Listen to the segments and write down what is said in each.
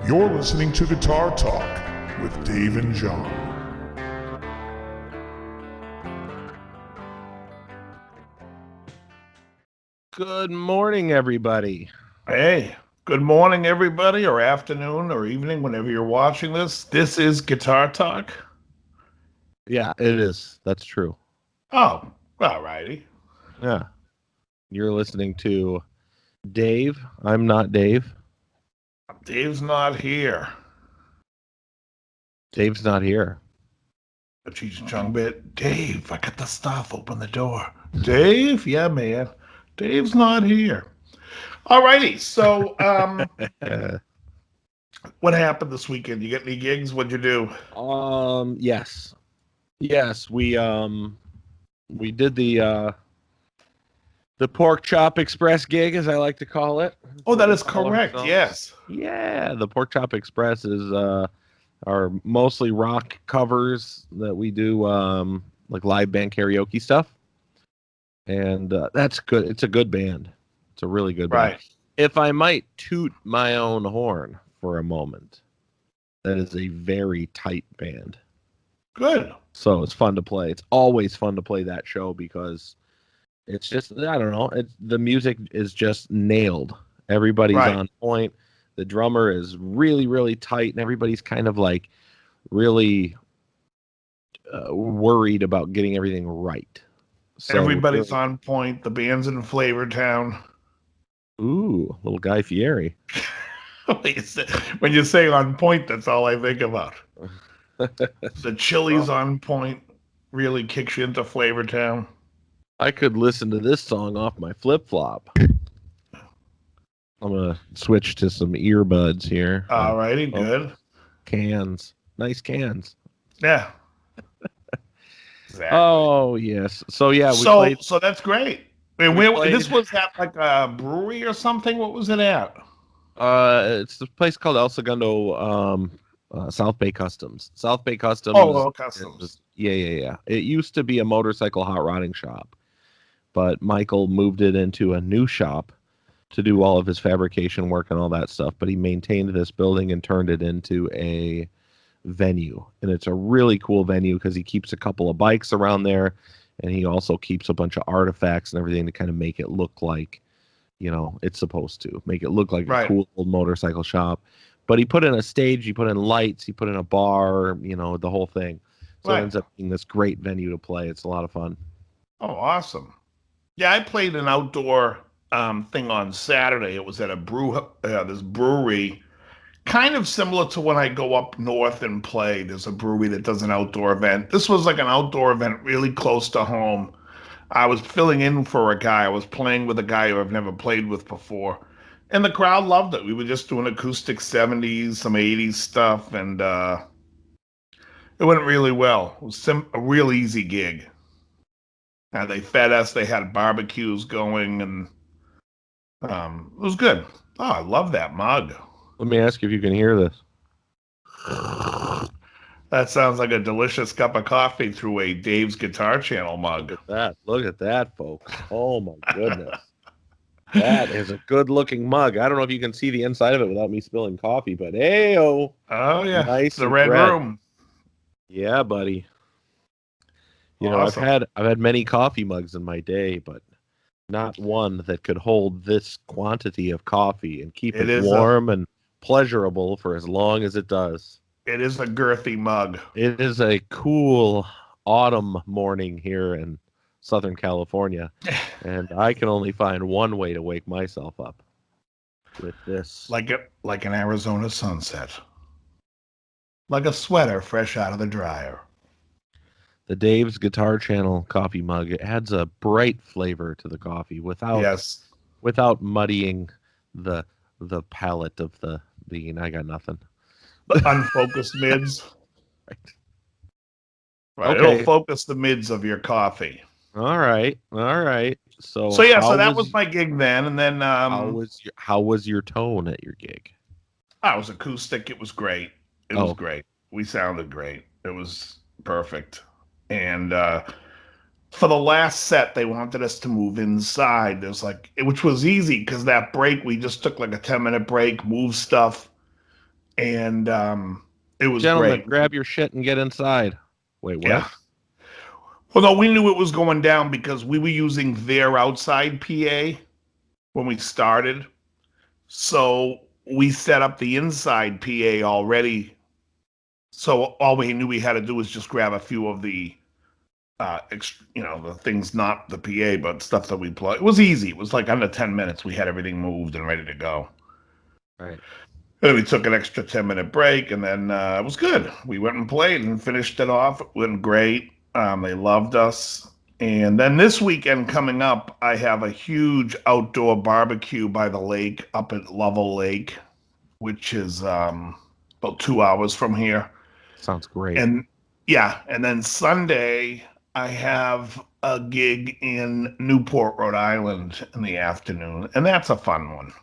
You're listening to Guitar Talk with Dave and John. Good morning, everybody. Hey, good morning, everybody, or afternoon, or evening, whenever you're watching this. This is Guitar Talk. Yeah, it is. That's true. Oh, all righty. Yeah. You're listening to Dave. I'm not Dave. Dave's not here. Dave's not here. A Cheech and Chong bit. Dave, I got the stuff. Open the door. Dave? Yeah, man. Dave's not here. All righty. So, what happened this weekend? You get any gigs? What'd you do? Yes. Yes, we did the Pork Chop Express gig, as I like to call it. Oh, that is correct. Yes. Yeah, the Pork Chop Express is our mostly rock covers that we do, like live band karaoke stuff. And that's good. It's a good band. It's a really good band. Right. If I might toot my own horn for a moment, that is a very tight band. Good. So it's fun to play. It's always fun to play that show because it's just, I don't know, the music is just nailed. Everybody's on point. The drummer is really, really tight, and everybody's kind of like really worried about getting everything right. So everybody's on point. The band's in Flavortown. Ooh, little Guy Fieri. When you say on point, that's all I think about. The Chili's on point really kicks you into Flavortown. I could listen to this song off my flip-flop. I'm going to switch to some earbuds here. All righty, good. Cans. Nice cans. Yeah. Exactly. Oh, yes. So, yeah, we so played. So that's great. This was at like a brewery or something? What was it at? It's a place called El Segundo, South Bay Customs. South Bay Customs. Oh, Customs. Yeah. It used to be a motorcycle hot rodding shop, but Michael moved it into a new shop to do all of his fabrication work and all that stuff. But he maintained this building and turned it into a venue. And it's a really cool venue because he keeps a couple of bikes around there, and he also keeps a bunch of artifacts and everything to kind of make it look like, you know, it's supposed to make it look like a cool old motorcycle shop. But he put in a stage, he put in lights, he put in a bar, you know, the whole thing. So it ends up being this great venue to play. It's a lot of fun. Oh, awesome. Yeah, I played an outdoor thing on Saturday. It was at this brewery, kind of similar to when I go up north and play. There's a brewery that does an outdoor event. This was like an outdoor event really close to home. I was filling in for a guy. I was playing with a guy who I've never played with before. And the crowd loved it. We were just doing acoustic 70s, some 80s stuff, and it went really well. It was a real easy gig. They fed us. They had barbecues going, and it was good. Oh, I love that mug. Let me ask you if you can hear this. That sounds like a delicious cup of coffee through a Dave's Guitar Channel mug. Look at that, folks. Oh, my goodness. That is a good-looking mug. I don't know if you can see the inside of it without me spilling coffee, but hey-oh. Oh, yeah. Nice. It's the red room. Yeah, buddy. You awesome. know, I've had many coffee mugs in my day, but not one that could hold this quantity of coffee and keep it warm and pleasurable for as long as it does. It is a girthy mug. It is a cool autumn morning here in Southern California, and I can only find one way to wake myself up with this. Like an Arizona sunset. Like a sweater fresh out of the dryer. The Dave's Guitar Channel coffee mug, it adds a bright flavor to the coffee without muddying the palate of the bean. I got nothing. The unfocused mids. Right. Okay. It'll focus the mids of your coffee. All right. So that was my gig then, and then how was your tone at your gig? I was acoustic. It was great. It was great. We sounded great. It was perfect. And for the last set, they wanted us to move inside. There's which was easy because that break, we just took like a 10-minute break, moved stuff, and it was Gentlemen, great. grab your shit and get inside. Wait, what? Yeah. Well, no, we knew it was going down because we were using their outside PA when we started. So we set up the inside PA already. So all we knew we had to do was just grab a few of the, the things, not the PA, but stuff that we plug. It was easy. It was like under 10 minutes. We had everything moved and ready to go. Right. And we took an extra 10-minute break, and then it was good. We went and played and finished it off. It went great. They loved us. And then this weekend coming up, I have a huge outdoor barbecue by the lake up at Lovell Lake, which is about 2 hours from here. Sounds great. And yeah, and then Sunday, I have a gig in Newport, Rhode Island in the afternoon, and that's a fun one.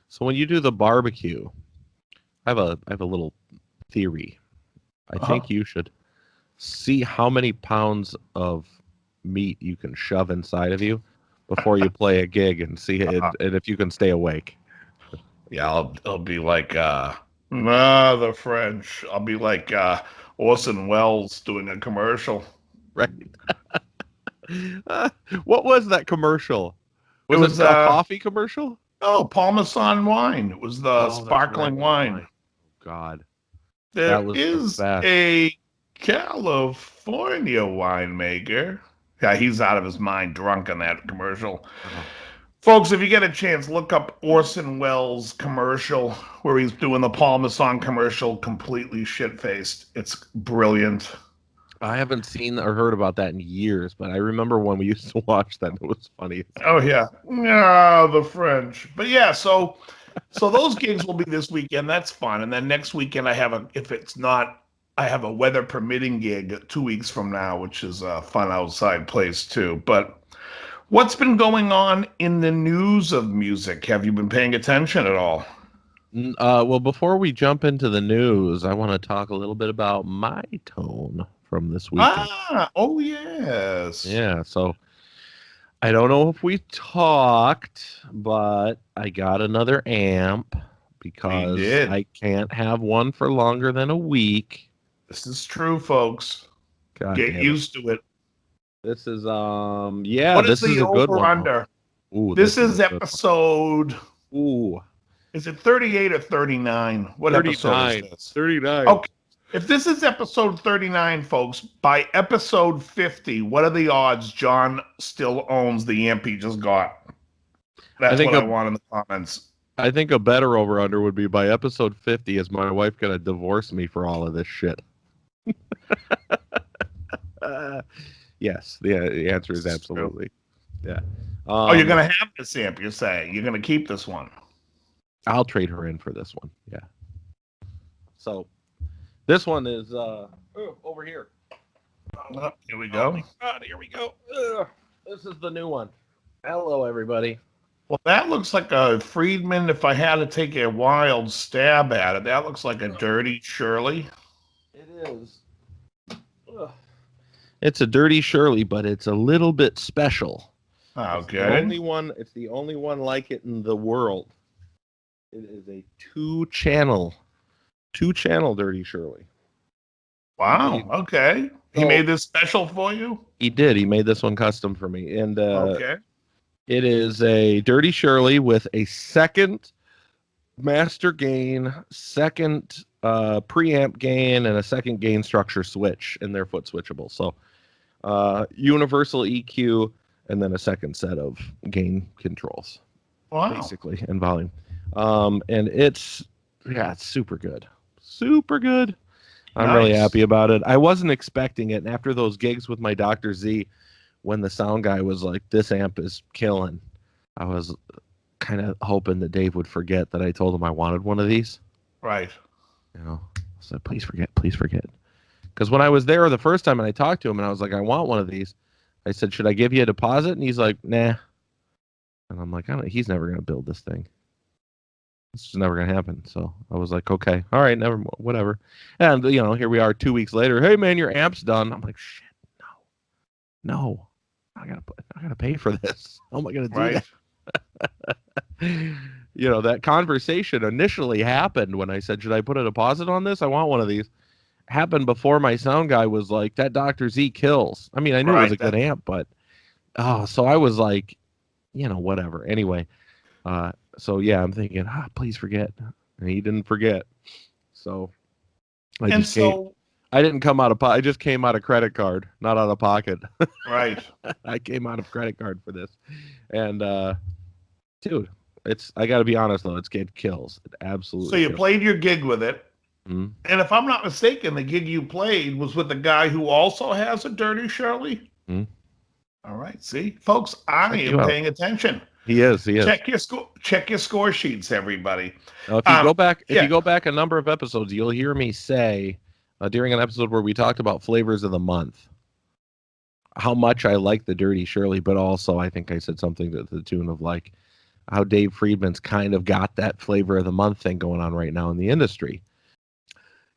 So when you do the barbecue, I have a little theory. I think you should see how many pounds of meat you can shove inside of you before you play a gig and see it, and if you can stay awake. Yeah, I'll be like the French. I'll be like Orson Welles doing a commercial. Right. What was that commercial? Was It was it a coffee commercial? Oh, Parmesan wine. It was the sparkling wine. God. There is a California winemaker. Yeah, he's out of his mind drunk on that commercial. Folks, if you get a chance, look up Orson Welles commercial where he's doing the Parmesan commercial completely shit-faced. It's brilliant. I haven't seen or heard about that in years, but I remember when we used to watch that. It was funny. Oh, yeah. Yeah, the French. But yeah, so those gigs will be this weekend. That's fun. And then next weekend I have a weather permitting gig 2 weeks from now, which is a fun outside place too. But what's been going on in the news of music? Have you been paying attention at all? Well, before we jump into the news, I want to talk a little bit about my tone from this weekend. Oh yes. Yeah, so I don't know if we talked, but I got another amp because I can't have one for longer than a week. This is true, folks. God Get used to it. This is this is a good one. Under? Ooh, this is episode. Ooh. Is it 38 or 39? What 39. Episode is this? 39. Okay. If this is episode 39, folks, by episode 50, what are the odds John still owns the amp he just got? That's what I want in the comments. I think a better over-under would be by episode 50, is my wife going to divorce me for all of this shit? Yes, the answer is absolutely. Yeah. You're going to have this amp, you're saying? You're going to keep this one? I'll trade her in for this one, yeah. So... this one is over here. Here we go. Oh my God, here we go. This is the new one. Hello, everybody. Well, that looks like a Friedman. If I had to take a wild stab at it, that looks like a Dirty Shirley. It is. It's a Dirty Shirley, but it's a little bit special. Okay. It's the only one like it in the world. It is a two-channel Dirty Shirley. Wow. Okay. He made this special for you? He did. He made this one custom for me. And okay. It is a Dirty Shirley with a second master gain, second preamp gain, and a second gain structure switch, and they're foot switchable. So universal EQ, and then a second set of gain controls. Wow. Basically, and volume. And it's super good. Super good. I'm really happy about it. I wasn't expecting it. And after those gigs with my Dr. Z, when the sound guy was like, this amp is killing, I was kind of hoping that Dave would forget that I told him I wanted one of these. Right. You know, I said, please forget. Because when I was there the first time and I talked to him and I was like, I want one of these, I said, should I give you a deposit? And he's like, nah. And I'm like, he's never going to build this thing. It's just never going to happen. So I was like, okay, all right, whatever. And, here we are 2 weeks later. Hey, man, your amp's done. I'm like, shit, no. I gotta pay for this. How am I going to do that? that conversation initially happened when I said, should I put a deposit on this? I want one of these. Happened before my sound guy was like, that Dr. Z kills. I mean, I knew it was a good amp, but so I was like, whatever. Anyway, so yeah, I'm thinking, please forget. And he didn't forget. So I didn't come out of I just came out of credit card, not out of pocket. Right. I came out of credit card for this. And dude, I got to be honest though, it kills. It absolutely. So you kills. played your gig with it. Mm-hmm. And if I'm not mistaken, the gig you played was with the guy who also has a Dirty Shirley. Mm-hmm. All right. See, folks, I am paying attention. He is. Check your score sheets, everybody. Now, if you go back a number of episodes, you'll hear me say during an episode where we talked about flavors of the month, how much I like the Dirty Shirley, but also I think I said something to the tune of like how Dave Friedman's kind of got that flavor of the month thing going on right now in the industry.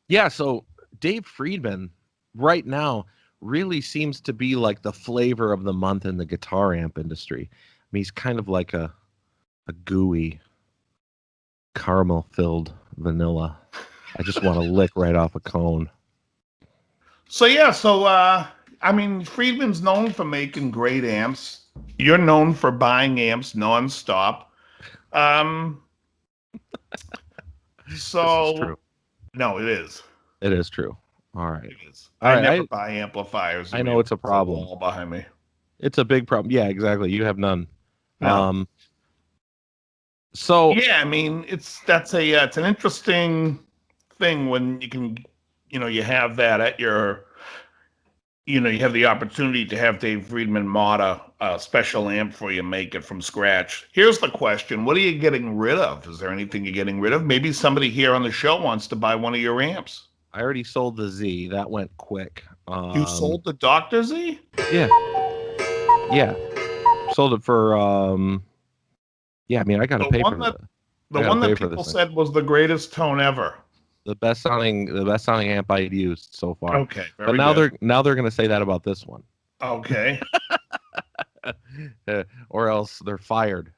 Yeah, so Dave Friedman right now really seems to be like the flavor of the month in the guitar amp industry. I mean, he's kind of like a gooey, caramel-filled vanilla. I just want to lick right off a cone. So I mean, Friedman's known for making great amps. You're known for buying amps nonstop. So this is true. No, it is. It is true. All right. It is. I never buy amplifiers. I know it's a problem. Wall behind me. It's a big problem. Yeah, exactly. You have none. No. So yeah, I mean, it's an interesting thing when you can, you have that at your, you have the opportunity to have Dave Friedman mod a special amp for you, make it from scratch. Here's the question: what are you getting rid of? Is there anything you're getting rid of? Maybe somebody here on the show wants to buy one of your amps. I already sold the Z. That went quick. You sold the Dr. Z? Yeah. Sold it for yeah, I mean, I got to pay for it. The one that people said was the greatest tone ever. The best sounding amp I'd used so far. Okay, but now they're going to say that about this one. Okay. Or else they're fired.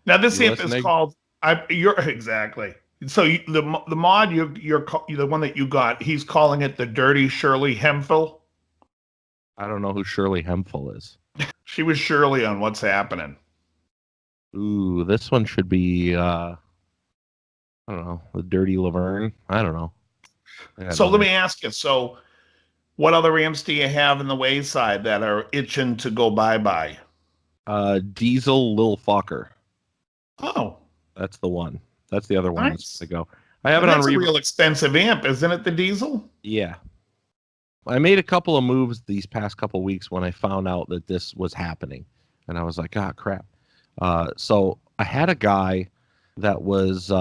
Now this amp is called. You're exactly. So the mod you're the one that you got. He's calling it the Dirty Shirley Hemphill. I don't know who Shirley Hemphill is. She was Shirley on What's Happening. Ooh, this one should be I don't know, the Dirty Laverne. I don't know. So let me ask you. So, what other amps do you have in the wayside that are itching to go bye-bye? Diesel Lil Fucker. Oh, that's the one. That's the other one that's to go. I have it on. That's a real expensive amp, isn't it? The Diesel. Yeah. I made a couple of moves these past couple of weeks when I found out that this was happening, and I was like, crap. So I had a guy that was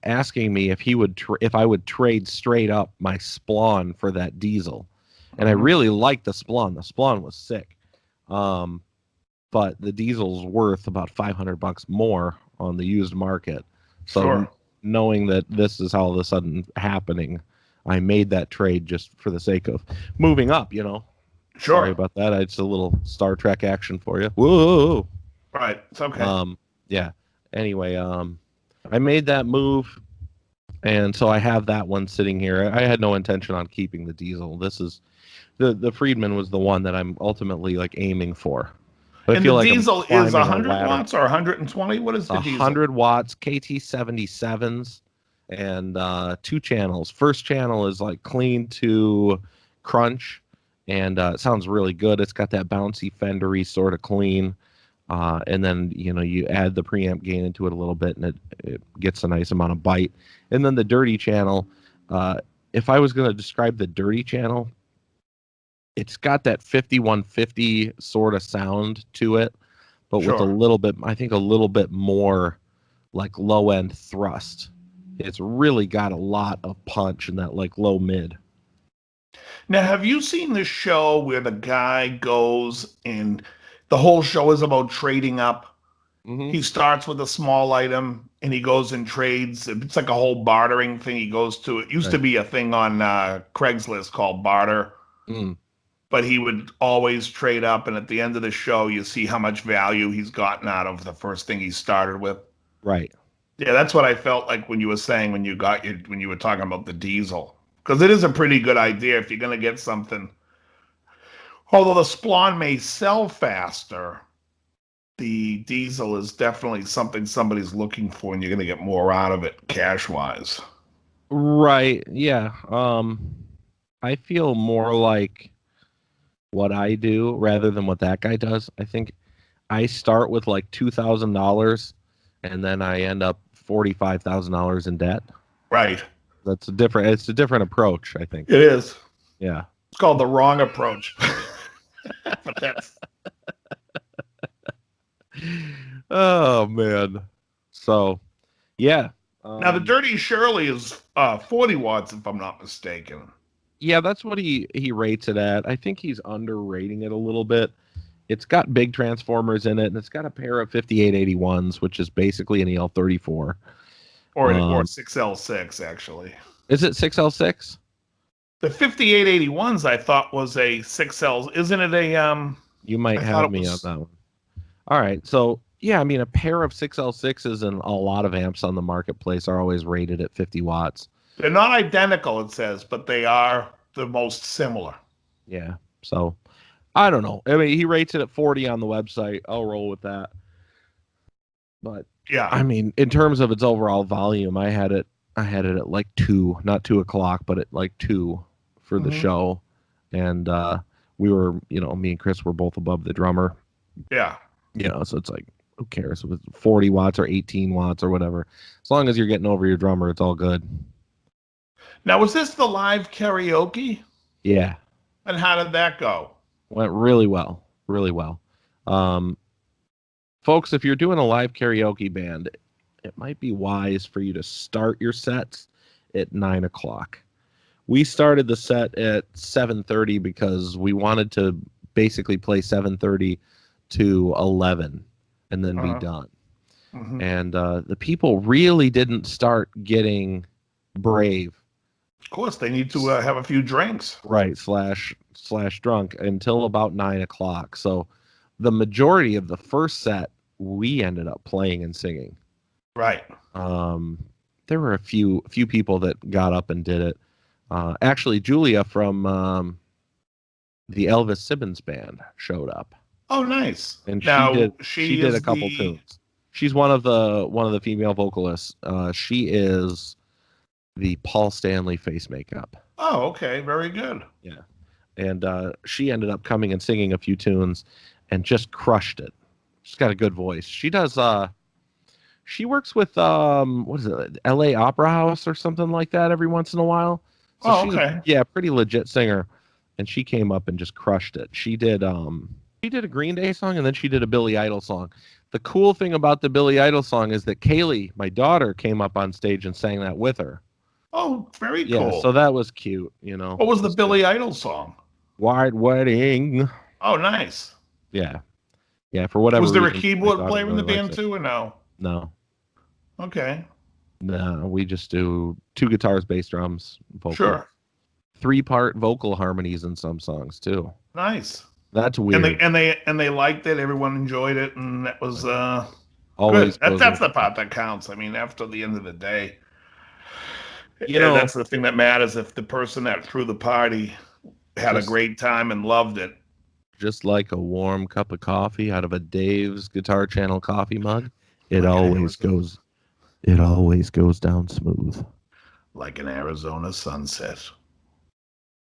asking me if if I would trade straight up my Splon for that Diesel, and I really liked the Splon. The Splon was sick, but the Diesel's worth about $500 more on the used market. So knowing that this is all of a sudden happening, I made that trade just for the sake of moving up. Sure. Sorry about that. It's a little Star Trek action for you. Whoa. Right. It's okay. Yeah. Anyway, I made that move, and so I have that one sitting here. I had no intention on keeping the Diesel. This is the Friedman was the one that I'm ultimately like aiming for. But and the Diesel is 100 watts or 120? What is the 100 Diesel? 100 watts, KT77s, and 2 channels. First channel is like clean to crunch, and it sounds really good. It's got that bouncy Fendery sort of clean. And then, you add the preamp gain into it a little bit, and it gets a nice amount of bite. And then the dirty channel, if I was going to describe the dirty channel, it's got that 5150 sort of sound to it, but with a little bit more like low end thrust. It's really got a lot of punch in that like low mid. Now, have you seen the show where the guy goes and the whole show is about trading up? Mm-hmm. He starts with a small item and he goes and trades. It's like a whole bartering thing. He goes to, it used to be a thing on Craigslist called barter. Mm. But he would always trade up, and at the end of the show, you see how much value he's gotten out of the first thing he started with. Right. Yeah, that's what I felt like when you were saying when you were talking about the diesel. Because it is a pretty good idea if you're going to get something. Although the Splon may sell faster, the diesel is definitely something somebody's looking for, and you're going to get more out of it cash wise. Right. Yeah. I feel more like what I do rather than what that guy does. I think I start with like $2,000 and then I end up $45,000 in debt. Right. It's a different approach, I think. It is. Yeah. It's called the wrong approach. But that's Oh man. So, yeah. now the Dirty Shirley is 40 watts, if I'm not mistaken. Yeah, that's what he rates it at. I think he's underrating it a little bit. It's got big transformers in it, and it's got a pair of 5881s, which is basically an EL34. Or 6L6, actually. Is it 6L6? The 5881s I thought was a 6L. Isn't it a You might have me on that one. All right. So, yeah, I mean, a pair of 6L6s and a lot of amps on the marketplace are always rated at 50 watts. They're not identical, it says, but they are the most similar. Yeah. So, I don't know. I mean, he rates it at 40 on the website. I'll roll with that. But, yeah, I mean, in terms of its overall volume, I had it at like 2, not 2 o'clock, but at like 2 for the show. And we were, me and Chris were both above the drummer. Yeah. So it's like, who cares if it's 40 watts or 18 watts or whatever. As long as you're getting over your drummer, it's all good. Now, was this the live karaoke? Yeah. And how did that go? Went really well. Really well. Folks, if you're doing a live karaoke band, it might be wise for you to start your sets at 9 o'clock. We started the set at 7:30 because we wanted to basically play 7:30 to 11 and then be done. Mm-hmm. And the people really didn't start getting brave. Of course, they need to have a few drinks. Right, slash drunk until about 9 o'clock. So the majority of the first set, we ended up playing and singing. Right. There were a few people that got up and did it. Actually, Julia from the Elvis Simmons band showed up. Oh, nice! And now, she did a couple tunes. She's one of the female vocalists. She is the Paul Stanley face makeup. Oh, okay, very good. Yeah, and she ended up coming and singing a few tunes, and just crushed it. She's got a good voice. She does. She works with what is it, L.A. Opera House or something like that every once in a while. So she's okay. Pretty legit singer, and she came up and just crushed it. She did a Green Day song, and then she did a Billy Idol song. The cool thing about the Billy Idol song is that Kaylee, my daughter, came up on stage and sang that with her. Oh, very cool. Yeah, so that was cute, What was the Billy Idol song? White Wedding. Oh, nice. Yeah. Yeah, for whatever reason. Was there a keyboard player in the band too, or no? No. Okay. No, we just do 2 guitars, bass, drums, vocal. Sure. 3-part vocal harmonies in some songs too. Nice. That's weird. And they liked it. Everyone enjoyed it, and that was always good. That's the part that counts. I mean, after the end of the day, that's the thing that matters. If the person that threw the party had a great time and loved it, just like a warm cup of coffee out of a Dave's Guitar Channel coffee mug, it always goes down smooth, like an Arizona sunset,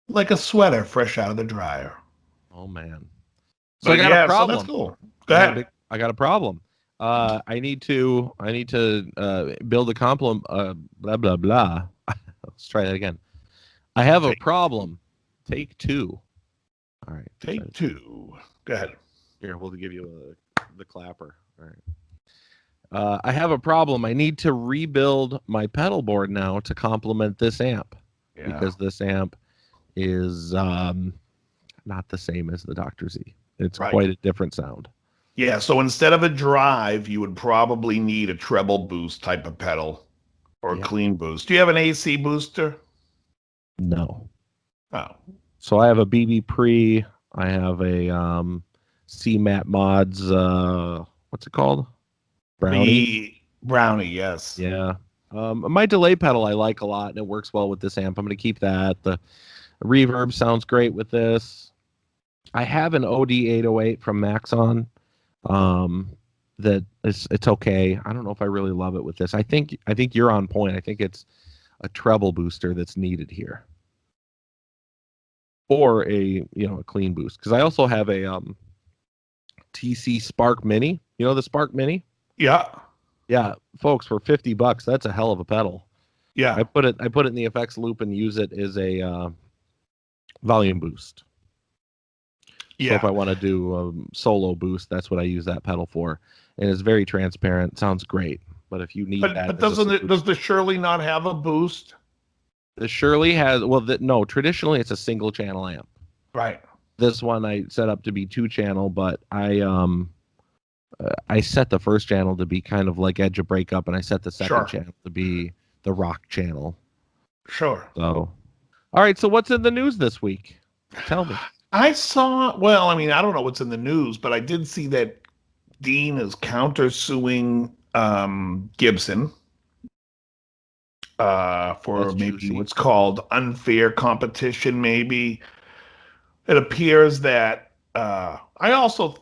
like a sweater fresh out of the dryer. Oh man! So I got a problem. So that's cool. Go ahead. I got a problem. I need to build a compliment. Blah blah blah. Let's try that again. I have a problem. Take 2. All right. Take 2. Go ahead. Here, we'll give you the clapper. All right. I have a problem. I need to rebuild my pedal board now to complement this amp because this amp is not the same as the Dr. Z. It's quite a different sound. Yeah, so instead of a drive, you would probably need a treble boost type of pedal or a clean boost. Do you have an AC booster? No. Oh. So I have a BB Pre. I have a CMAT Mods. What's it called? Brownie. Brownie, yes. Yeah. My delay pedal I like a lot, and it works well with this amp. I'm going to keep that. The reverb sounds great with this. I have an OD808 from Maxon. That it's okay. I don't know if I really love it with this. I think you're on point. I think it's a treble booster that's needed here, or a clean boost. Because I also have a TC Spark Mini. You know the Spark Mini? Yeah. Yeah, folks, for $50, that's a hell of a pedal. Yeah. I put it in the effects loop and use it as a volume boost. Yeah. So if I want to do a solo boost, that's what I use that pedal for. And it's very transparent. Sounds great. But if you need that, But does the Shirley not have a boost? The Shirley has, no, traditionally it's a single channel amp. Right. This one I set up to be 2-channel, but I set the first channel to be kind of like edge of breakup, and I set the second channel to be the rock channel. Sure. So, all right. So what's in the news this week? Tell me. I saw. Well, I mean, I don't know what's in the news, but I did see that Dean is countersuing Gibson for That's maybe juicy. what's called unfair competition. Maybe it appears that I also,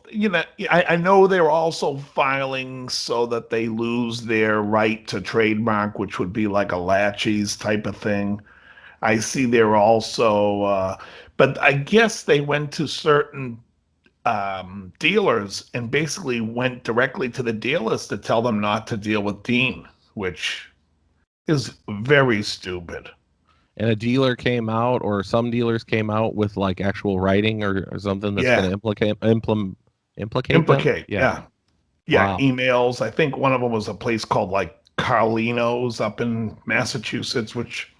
I know they're also filing so that they lose their right to trademark, which would be like a Latches type of thing. I see they're also, but I guess they went to certain dealers and basically went directly to the dealers to tell them not to deal with Dean, which is very stupid. And a dealer came out, or some dealers came out with like actual writing or something that's going to implicate them? Yeah. Wow. Emails. I think one of them was a place called like Carlino's up in Massachusetts, which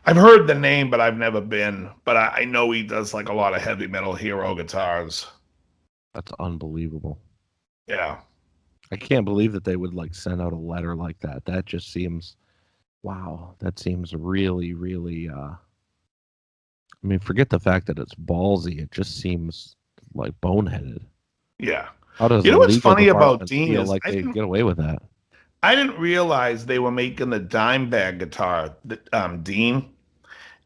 I've heard the name, but I've never been. But I know he does like a lot of heavy metal hero guitars. That's unbelievable. Yeah. I can't believe that they would like send out a letter like that. That just seems, wow, that seems really, really, I mean, forget the fact that it's ballsy. It just seems like boneheaded. Yeah. How does You know what's funny about department Dean feel is like they get away with that? I didn't realize they were making the dime bag guitar, Dean,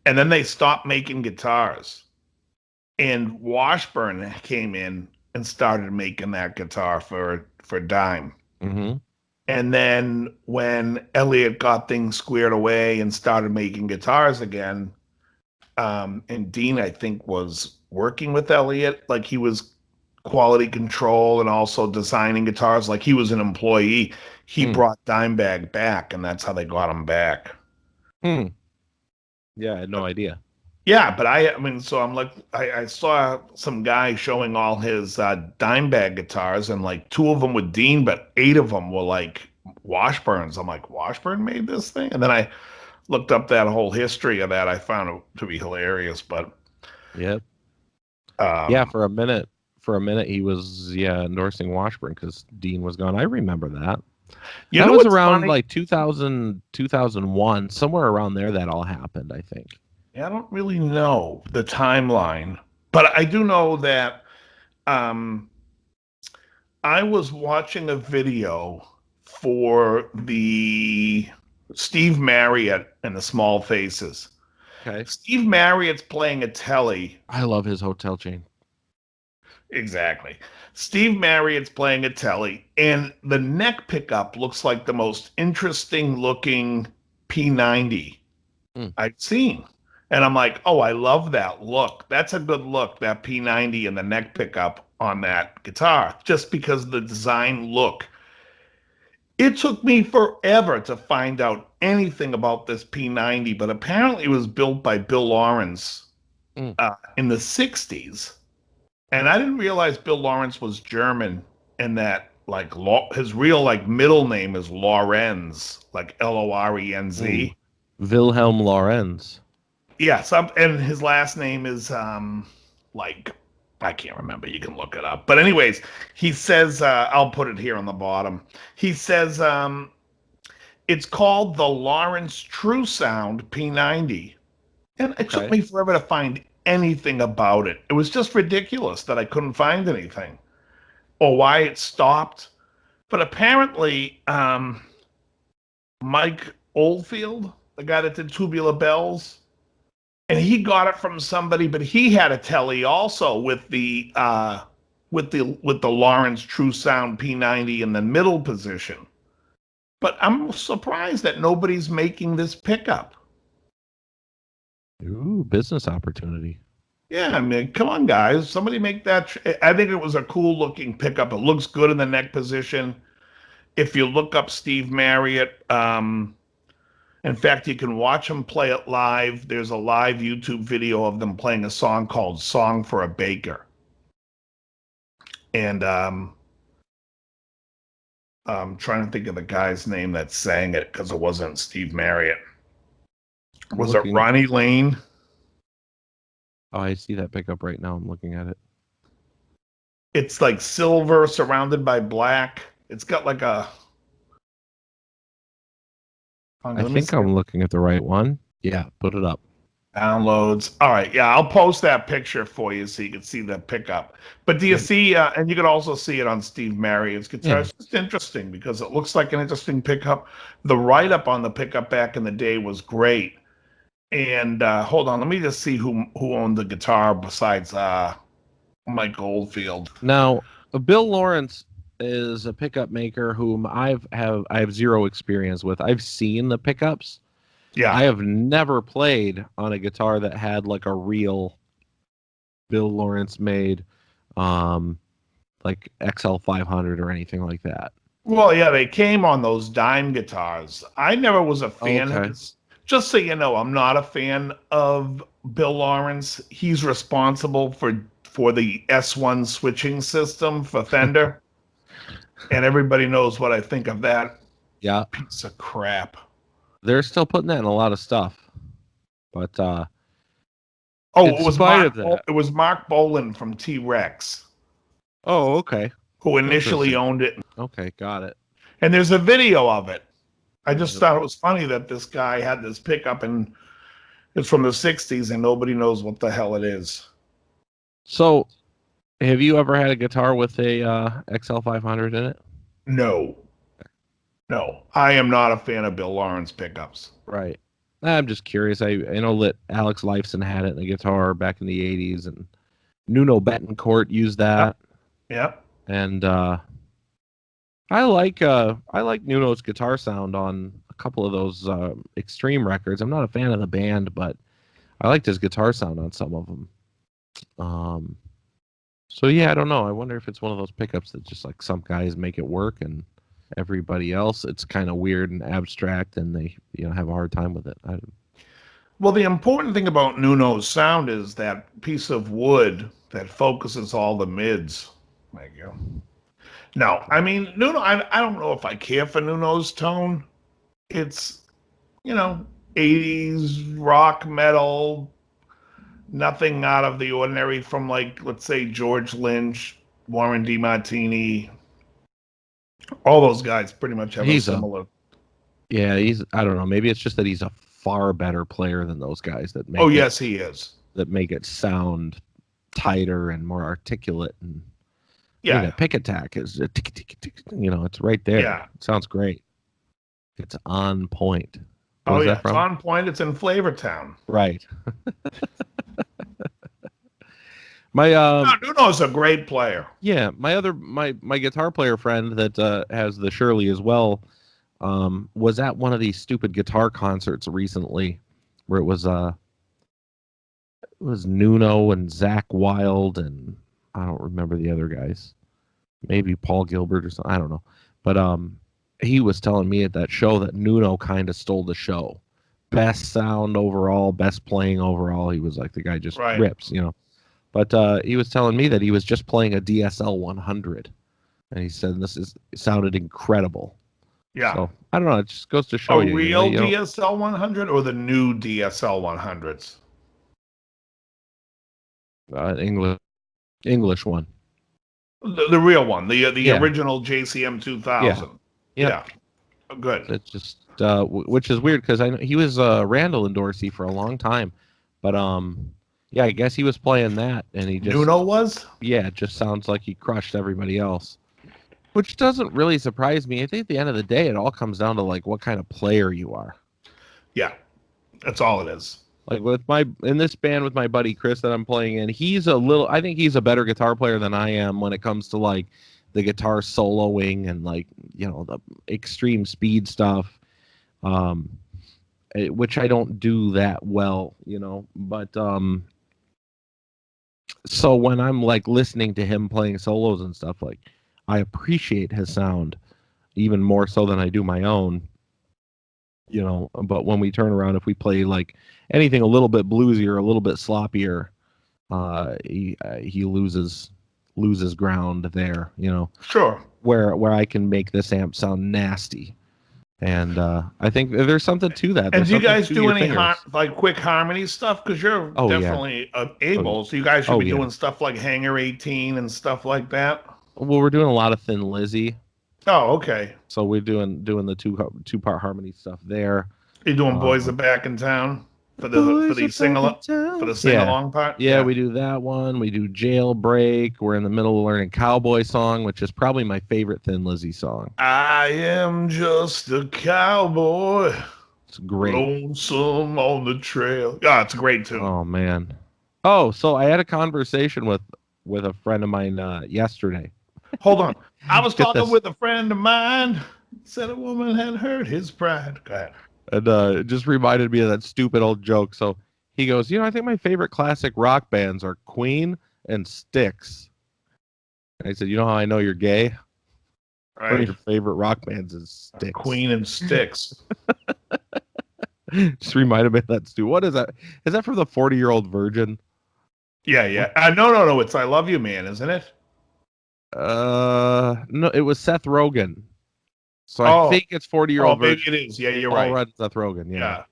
and then they stopped making guitars. And Washburn came in and started making that guitar for Dime. Mm-hmm. And then when Elliott got things squared away and started making guitars again, and Dean, I think, was working with Elliott, like he was quality control and also designing guitars, like he was an employee. He brought Dimebag back, and that's how they got him back. Yeah, I had no idea. Yeah, but I mean, so I'm like, I saw some guy showing all his Dimebag guitars, and like 2 of them were Dean, but 8 of them were like Washburns. I'm like, Washburn made this thing? And then I looked up that whole history of that. I found it to be hilarious, but yep. Yeah, for a minute he was endorsing Washburn because Dean was gone. I remember that. That was around like 2000, 2001, somewhere around there that all happened, I think. Yeah, I don't really know the timeline, but I do know that I was watching a video for the Steve Marriott and the Small Faces. Okay. Steve Marriott's playing a telly. I love his hotel chain. Exactly. Steve Marriott's playing a telly, and the neck pickup looks like the most interesting looking P90 I've seen. And I'm like, oh, I love that look. That's a good look, that P90 and the neck pickup on that guitar, just because of the design look. It took me forever to find out anything about this P90, but apparently it was built by Bill Lawrence in the 60s. And I didn't realize Bill Lawrence was German, and that like his real like middle name is Lorenz, like Lorenz. Wilhelm Lorenz. Yes, and his last name is like I can't remember. You can look it up. But anyways, he says I'll put it here on the bottom. He says it's called the Lawrence True Sound P90, and it took me forever to find anything about it. It was just ridiculous that I couldn't find anything or why it stopped. But apparently, Mike Oldfield, the guy that did Tubular Bells, and he got it from somebody, but he had a telly also with the Lawrence True Sound P90 in the middle position. But I'm surprised that nobody's making this pickup. Ooh, business opportunity. Yeah, I mean, come on, guys. Somebody make that. I think it was a cool looking pickup. It looks good in the neck position. If you look up Steve Marriott, in fact, you can watch him play it live. There's a live YouTube video of them playing a song called Song for a Baker. And I'm trying to think of the guy's name that sang it because it wasn't Steve Marriott. Was it Ronnie Lane? Oh, I see that pickup right now. I'm looking at it. It's like silver surrounded by black. It's got like a... I think I'm looking at the right one. Yeah, put it up. Downloads. All right, yeah, I'll post that picture for you so you can see the pickup. But do you see, and you can also see it on Steve Marriott's guitar. It's just interesting because it looks like an interesting pickup. The write-up on the pickup back in the day was great. And hold on, let me just see who owned the guitar besides Mike Oldfield. Now, Bill Lawrence is a pickup maker whom I have zero experience with. I've seen the pickups. Yeah. I have never played on a guitar that had like a real Bill Lawrence made like XL 500 or anything like that. Well, yeah, they came on those dime guitars. I never was a fan of this. Just so you know, I'm not a fan of Bill Lawrence. He's responsible for the S1 switching system for Fender. And everybody knows what I think of that piece of crap. They're still putting that in a lot of stuff. But it was Mark Boland from T-Rex. Oh, okay. Who initially owned it. Okay, got it. And there's a video of it. I just thought it was funny that this guy had this pickup and it's from the 60s and nobody knows what the hell it is. So, have you ever had a guitar with a XL 500 in it? No. No. I am not a fan of Bill Lawrence pickups. Right. I'm just curious. I know that Alex Lifeson had it in a guitar back in the 80s, and Nuno Betancourt used that. Yep. And I like Nuno's guitar sound on a couple of those Extreme records. I'm not a fan of the band, but I liked his guitar sound on some of them. So yeah, I don't know. I wonder if it's one of those pickups that just like some guys make it work and everybody else it's kind of weird and abstract and they have a hard time with it. Well, the important thing about Nuno's sound is that piece of wood that focuses all the mids. There you go. No, I mean, Nuno, I don't know if I care for Nuno's tone. It's, 80s rock metal, nothing out of the ordinary from, like, let's say, George Lynch, Warren DeMartini. All those guys pretty much have a similar... I don't know, maybe it's just that he's a far better player than those guys that make yes, he is. That make it sound tighter and more articulate and... Yeah, that pick attack is it's right there. Yeah, it sounds great. It's on point. It's on point. It's in Flavortown. Right. My Nuno's a great player. Yeah, my guitar player friend that has the Shirley as well was at one of these stupid guitar concerts recently where it was Nuno and Zach Wilde and I don't remember the other guys. Maybe Paul Gilbert or something. I don't know. But he was telling me at that show that Nuno kind of stole the show. Best sound overall, best playing overall. He was like the guy just rips, But he was telling me that he was just playing a DSL 100. And he said it sounded incredible. Yeah. So, I don't know. It just goes to show you. A real DSL 100 or the new DSL 100s? English one. The real one, the original JCM 2000. Yeah. Good. It's just which is weird because I know he was Randall in Dorsey for a long time, but I guess he was playing that and he just Nuno was. Yeah, it just sounds like he crushed everybody else. Which doesn't really surprise me. I think at the end of the day, it all comes down to like what kind of player you are. Yeah, that's all it is. Like in this band with my buddy Chris that I'm playing in, I think he's a better guitar player than I am when it comes to like the guitar soloing and like, the extreme speed stuff. Which I don't do that well, but so when I'm like listening to him playing solos and stuff, like I appreciate his sound even more so than I do my own, but when we turn around, if we play like anything a little bit bluesy or a little bit sloppier, he loses ground there, Sure. where I can make this amp sound nasty. And I think there's something to that. And do you guys to do your any fingers. like quick harmony stuff? Because you're definitely able. So you guys should be doing stuff like Hangar 18 and stuff like that. Well, we're doing a lot of Thin Lizzy. Oh, okay. So we're doing the two-part harmony stuff there. You're doing Boys Are Back in Town for the sing-along part? Yeah, we do that one. We do Jailbreak. We're in the middle of learning Cowboy Song, which is probably my favorite Thin Lizzy song. I am just a cowboy. It's great. Lonesome on the trail. Yeah, it's great too. Oh, man. Oh, so I had a conversation with a friend of mine yesterday. Hold on. I was talking with a friend of mine. Said a woman had hurt his pride. Go ahead. And it just reminded me of that stupid old joke. So he goes, I think my favorite classic rock bands are Queen and Styx. And I said, you know how I know you're gay? Right. One of your favorite rock bands is Styx. Queen and Styx. Just reminded me of that, Stu. What is that? Is that from the 40-Year-Old Virgin? Yeah. No. It's I Love You Man, isn't it? No, it was Seth Rogen. So I think it's 40-Year-Old Virgin. Maybe it is. Yeah, you're right. Seth Rogen, yeah.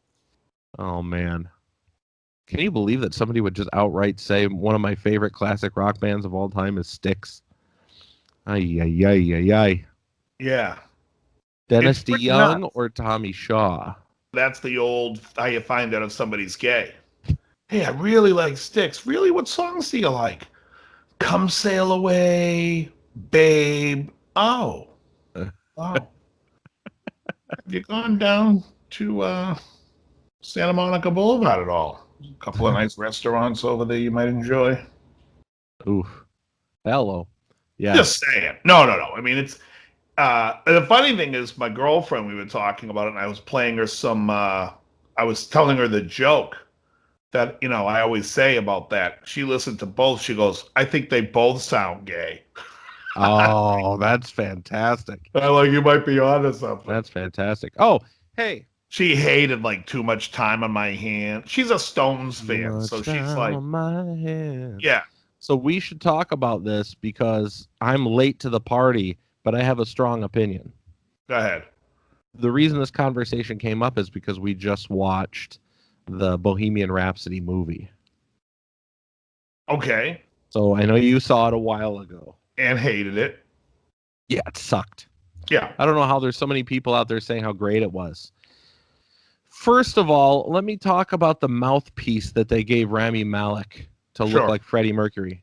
Oh, man. Can you believe that somebody would just outright say one of my favorite classic rock bands of all time is Styx? Ay. Yeah. Dennis DeYoung or Tommy Shaw? That's the old how you find out if somebody's gay. Hey, I really like Styx. Really? What songs do you like? Come Sail Away, Babe. Oh. Have you gone down to Santa Monica Boulevard at all? A couple of nice restaurants over there you might enjoy. Oof. Hello. Yeah. Just saying. No. I mean, it's the funny thing is my girlfriend, we were talking about it, and I was playing her I was telling her the joke that, I always say about that. She listened to both. She goes, I think they both sound gay. Oh, that's fantastic. You might be onto something. That's fantastic. Oh, hey. She hated Too Much Time on My Hand. She's a Stones fan, so she's like, on my hand. Yeah. So we should talk about this because I'm late to the party, but I have a strong opinion. Go ahead. The reason this conversation came up is because we just watched the Bohemian Rhapsody movie. Okay. So I know you saw it a while ago. And hated it. Yeah, it sucked. Yeah. I don't know how there's so many people out there saying how great it was. First of all, let me talk about the mouthpiece that they gave Rami Malek to look like Freddie Mercury.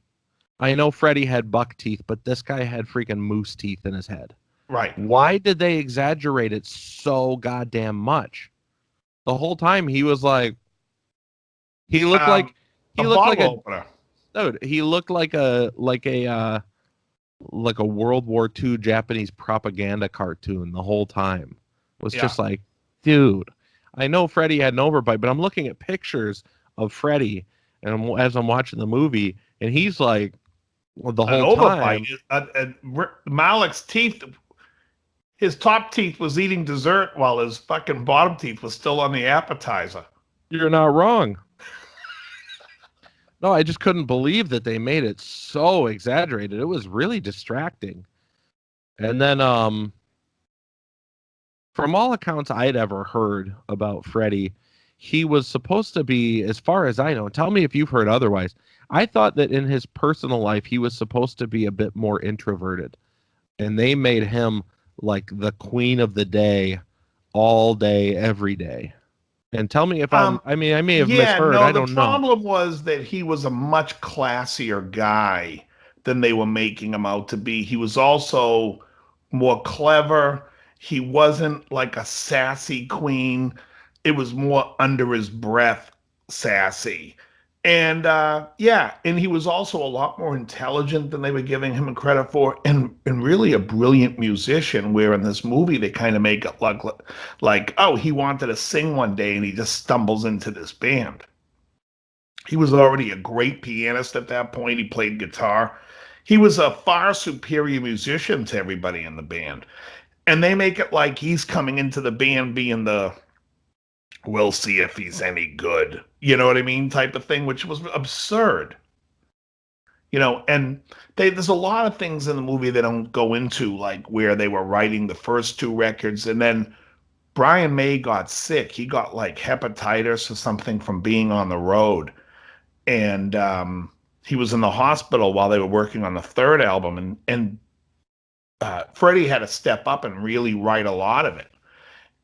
I know Freddie had buck teeth, but this guy had freaking moose teeth in his head. Right. Why did they exaggerate it so goddamn much? The whole time he was like, he looked like a World War II Japanese propaganda cartoon the whole time. It was just like, dude, I know Freddie had an overbite, but I'm looking at pictures of Freddie and as I'm watching the movie, and he's like, the whole time. Malik's teeth, his top teeth was eating dessert while his fucking bottom teeth was still on the appetizer. You're not wrong. No, I just couldn't believe that they made it so exaggerated. It was really distracting. And then, from all accounts I'd ever heard about Freddie, he was supposed to be, as far as I know, tell me if you've heard otherwise, I thought that in his personal life, he was supposed to be a bit more introverted. And they made him like the queen of the day, all day, every day. And tell me if I may have misheard. I don't know. The problem was that he was a much classier guy than they were making him out to be. He was also more clever. He wasn't like a sassy Queen. It was more under his breath sassy. And yeah, and he was also a lot more intelligent than they were giving him credit for, and really a brilliant musician. Where in this movie they kind of make it like oh, he wanted to sing one day and he just stumbles into this band. He was already a great pianist at that point. He played guitar. He was a far superior musician to everybody in the band. And they make it like he's coming into the band being the we'll see if he's any good, you know what I mean, type of thing, which was absurd. And there's a lot of things in the movie they don't go into, like where they were writing the first two records, and then Brian May got sick. He got like hepatitis or something from being on the road. And he was in the hospital while they were working on the third album. And Freddie had to step up and really write a lot of it.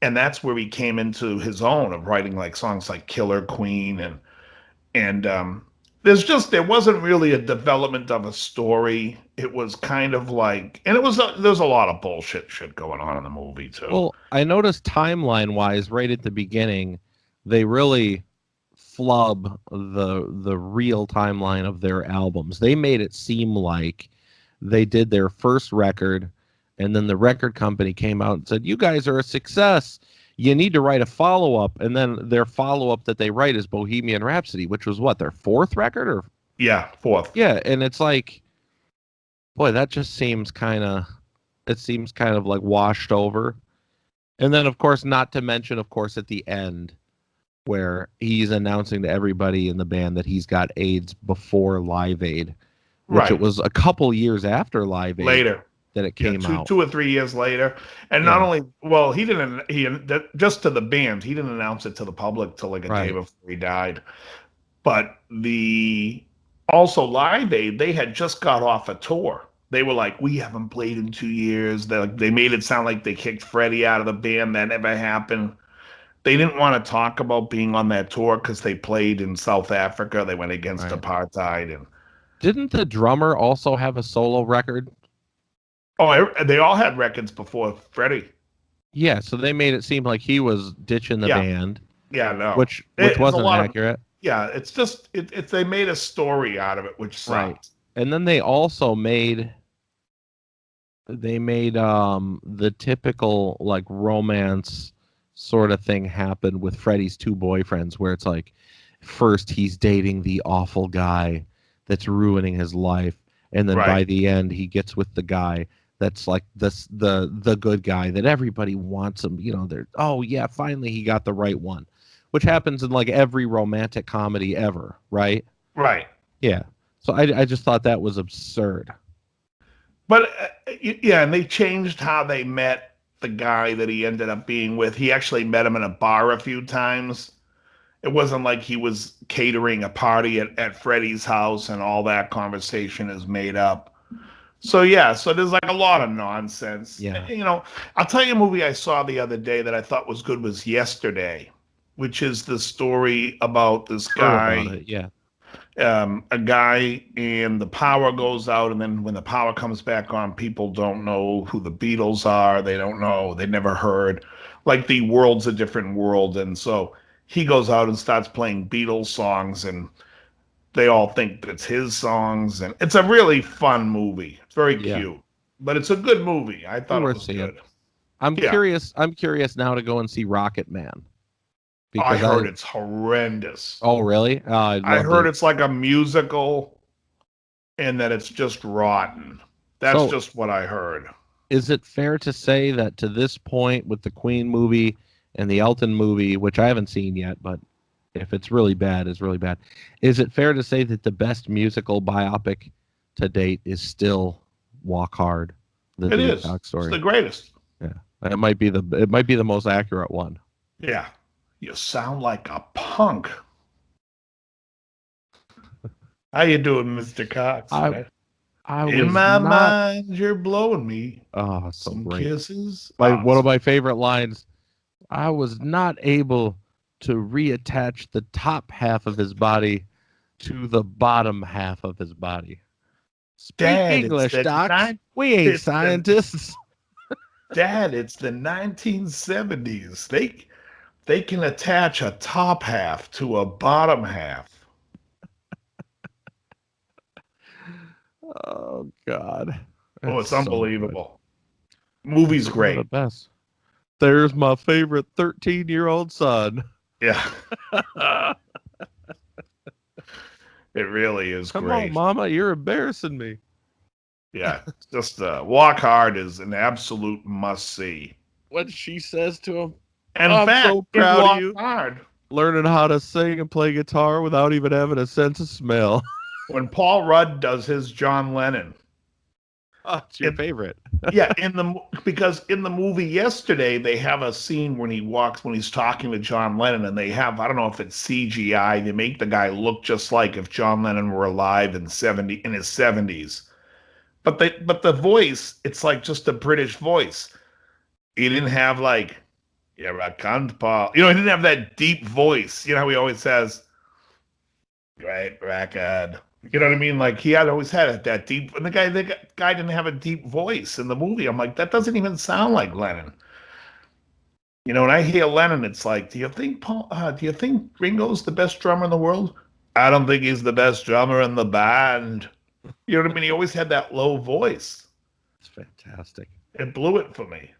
And that's where he came into his own of writing like songs like Killer Queen. And there wasn't really a development of a story. It was kind of like, and there's a lot of bullshit shit going on in the movie too. Well, I noticed timeline wise, right at the beginning, they really flub the real timeline of their albums. They made it seem like they did their first record, and then the record company came out and said, "You guys are a success. You need to write a follow-up." And then their follow-up that they write is Bohemian Rhapsody, which was what, their fourth record? Or yeah, fourth. Yeah, and it's like, boy, that just seems kind of like washed over. And then, of course, not to mention, of course, at the end, where he's announcing to everybody in the band that he's got AIDS before Live Aid, which it was a couple years after Live Aid. Later. That it came out 2 or 3 years later. And not only, well, he just to the band, he didn't announce it to the public till like a day before he died. But also Live Aid, they had just got off a tour. They were like, we haven't played in 2 years. They made it sound like they kicked Freddie out of the band. That never happened. They didn't want to talk about being on that tour because they played in South Africa. They went against apartheid. And didn't the drummer also have a solo record? Oh, they all had records before Freddie. Yeah, so they made it seem like he was ditching the band. Yeah, no. Which wasn't accurate. It's just they made a story out of it, which sucked. Right. And then they also made the typical like romance sort of thing happen with Freddie's two boyfriends, where it's like first he's dating the awful guy that's ruining his life, and then by the end he gets with the guy that's like the good guy that everybody wants him. They're finally he got the right one, which happens in like every romantic comedy ever, right? Right. Yeah. So I just thought that was absurd. But and they changed how they met the guy that he ended up being with. He actually met him in a bar a few times. It wasn't like he was catering a party at Freddie's house and all that conversation is made up. So there's like a lot of nonsense. Yeah. I'll tell you a movie I saw the other day that I thought was good was Yesterday, which is the story about this guy. A guy, and the power goes out, and then when the power comes back on, people don't know who the Beatles are. They don't know. They never heard. Like the world's a different world. And so he goes out and starts playing Beatles songs, and they all think that it's his songs. And it's a really fun movie. It's very cute, but it's a good movie. I thought it was good. I'm curious now to go and see Rocket Man. I heard it's horrendous. Oh, really? I heard it's like a musical and that it's just rotten. That's just what I heard. Is it fair to say that to this point with the Queen movie and the Elton movie, which I haven't seen yet, but if it's really bad, it's really bad. Is it fair to say that the best musical biopic to date is still Walk Hard? It is. Story. It's the greatest. Yeah. It might be the most accurate one. Yeah. You sound like a punk. How you doing, Mr. Cox? In my mind, you're blowing me. Oh, so some great. Kisses. One of my favorite lines. I was not able to reattach the top half of his body to the bottom half of his body. Speak English, Doc. We ain't scientists. Dad, it's the 1970s. They can attach a top half to a bottom half. Oh God. Oh, That's it's so good. unbelievable. Movie's It's one of the great. best. There's my favorite 13-year-old son. Yeah, it really is Come on, great. Mama, you're embarrassing me. Yeah, just Walk Hard is an absolute must see. When she says to him, In I'm fact, so in proud of Walk you, Hard, learning how to sing and play guitar without even having a sense of smell. when Paul Rudd does his John Lennon, Oh, it's your it, favorite. yeah, because in the movie yesterday they have a scene when he's talking to John Lennon, and they have, I don't know if it's CGI, they make the guy look just like if John Lennon were alive in his 70s. But the voice, it's like just a British voice. He didn't have like, yeah, I can't, Paul. He didn't have that deep voice. You know how he always says, right, record. You know what I mean? Like he had always had it that deep. And the guy didn't have a deep voice in the movie. I'm like, that doesn't even sound like Lennon. When I hear Lennon, it's like, do you think Ringo's the best drummer in the world? I don't think he's the best drummer in the band. You know what I mean? He always had that low voice. It's fantastic. It blew it for me.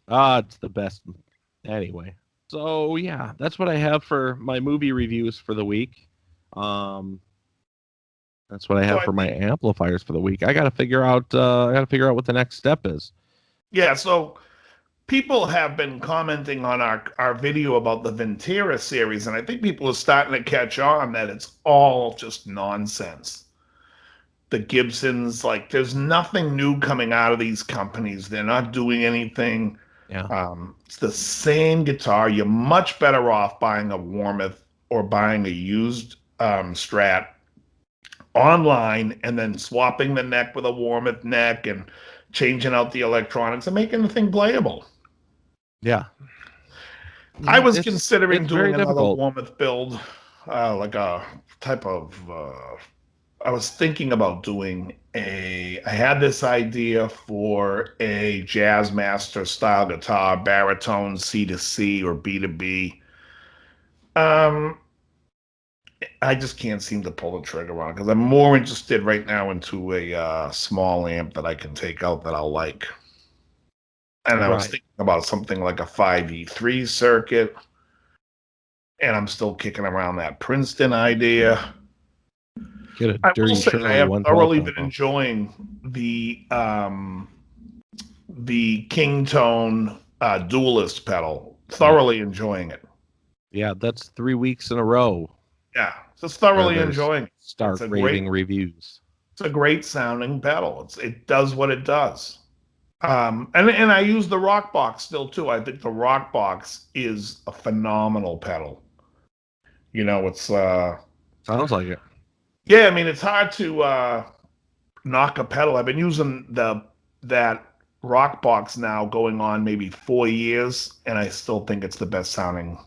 It's the best. Anyway, so yeah, that's what I have for my movie reviews for the week. That's what I have for my amplifiers for the week. I got to figure out what the next step is. Yeah, so people have been commenting on our video about the Ventera series, and I think people are starting to catch on that it's all just nonsense. The Gibsons, like, there's nothing new coming out of these companies. They're not doing anything. Yeah. It's the same guitar. You're much better off buying a Warmoth or buying a used Strat online and then swapping the neck with a Warmoth neck and changing out the electronics and making the thing playable. Yeah. I was considering doing another difficult. Warmoth build, like a type of. I was thinking about doing I had this idea for a Jazzmaster style guitar, baritone C to C or B to B. I just can't seem to pull the trigger on because I'm more interested right now into a small amp that I can take out that I'll like. And I was thinking about something like a 5E3 circuit. And I'm still kicking around that Princeton idea. Get a dirty Shirley. I have thoroughly been enjoying the Kingtone Duelist pedal. Thoroughly enjoying it. Yeah, that's 3 weeks in a row. Yeah, just thoroughly enjoying it. Start raving reviews. It's a great sounding pedal. It does what it does. And I use the Rock Box still too. I think the Rock Box is a phenomenal pedal. It's sounds like it. Yeah, I mean it's hard to knock a pedal. I've been using that Rock Box now going on maybe 4 years, and I still think it's the best sounding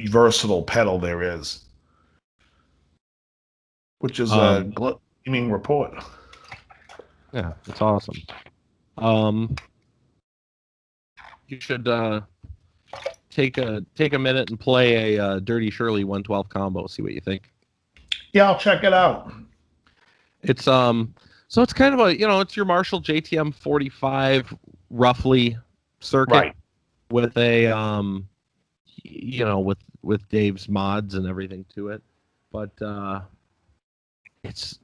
versatile pedal there is. Which is a gleaming report. Yeah, it's awesome. You should take a minute and play a Dirty Shirley 112 combo. See what you think. Yeah, I'll check it out. It's so it's kind of it's your Marshall JTM 45 roughly circuit, right, with a with Dave's mods and everything to it, but it's,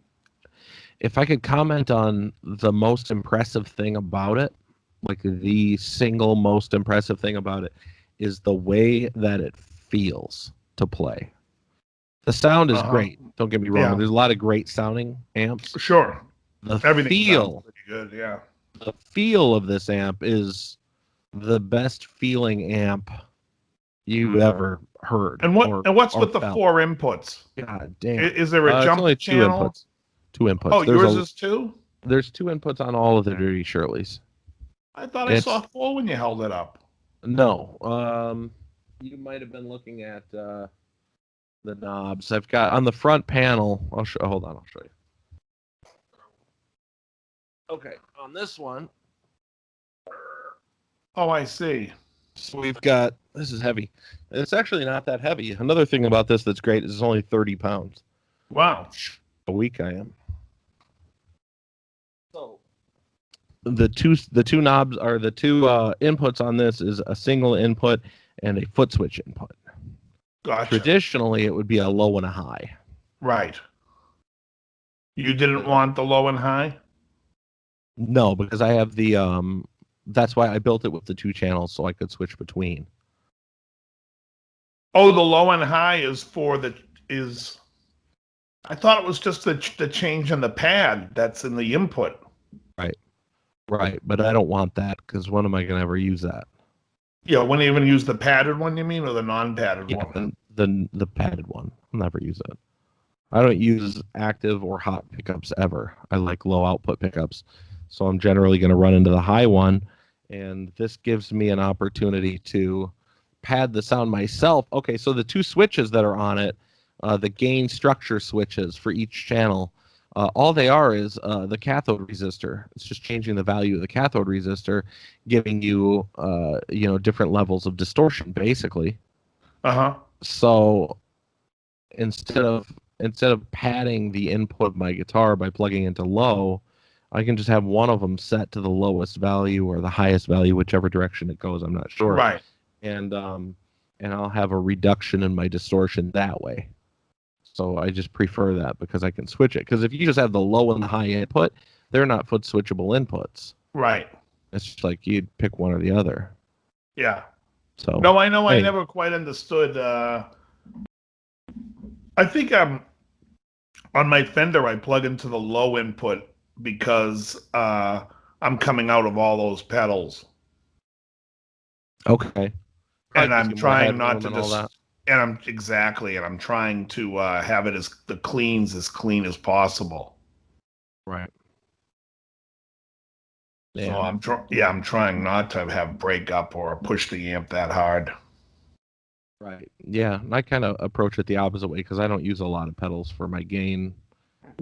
if I could comment on the most impressive thing about it, like the single most impressive thing about it, is the way that it feels to play. The sound is great. Don't get me wrong. Yeah. There's a lot of great sounding amps. Sure. Everything sounds pretty good, yeah. The feel of this amp is the best feeling amp you've ever heard. And what's with the 4 inputs? God damn. Is there a jump only channel? 2 inputs. Oh, yours is 2? There's 2 inputs on all of the Dirty Shirleys. I thought I saw 4 when you held it up. No. You might have been looking at the knobs. I've got on the front panel. Hold on, I'll show you. Okay, on this one, Oh, I see. So we've got, this is heavy. It's actually not that heavy. Another thing about this that's great is it's only 30 pounds. Wow. A week I am. So the two knobs are the two inputs on this is a single input and a foot switch input. Gotcha. Traditionally, it would be a low and a high. Right. You didn't want the low and high? No, because I have the that's why I built it with the two channels so I could switch between. Oh, the low and high is I thought it was just the change in the pad that's in the input. Right, but I don't want that because when am I going to ever use that? Yeah, wouldn't even use the padded one, you mean, or the non-padded one? The padded one. I'll never use it. I don't use active or hot pickups ever. I like low output pickups. So I'm generally going to run into the high one, and this gives me an opportunity to pad the sound myself. Okay, so the two switches that are on it, the gain structure switches for each channel, all they are is the cathode resistor. It's just changing the value of the cathode resistor, giving you different levels of distortion, basically. Uh-huh. So instead of padding the input of my guitar by plugging into low, I can just have one of them set to the lowest value or the highest value, whichever direction it goes. I'm not sure. Right. And I'll have a reduction in my distortion that way. So I just prefer that because I can switch it. Because if you just have the low and the high input, they're not foot switchable inputs. Right. It's just like you'd pick one or the other. Yeah. So no, I know. hey. I never quite understood. I think on my Fender, I plug into the low input because I'm coming out of all those pedals. Okay. And I'm trying not to just. And I'm trying to have it as clean as possible. Right. Yeah. So I'm trying not to have breakup or push the amp that hard. Right. Yeah. And I kind of approach it the opposite way because I don't use a lot of pedals for my gain.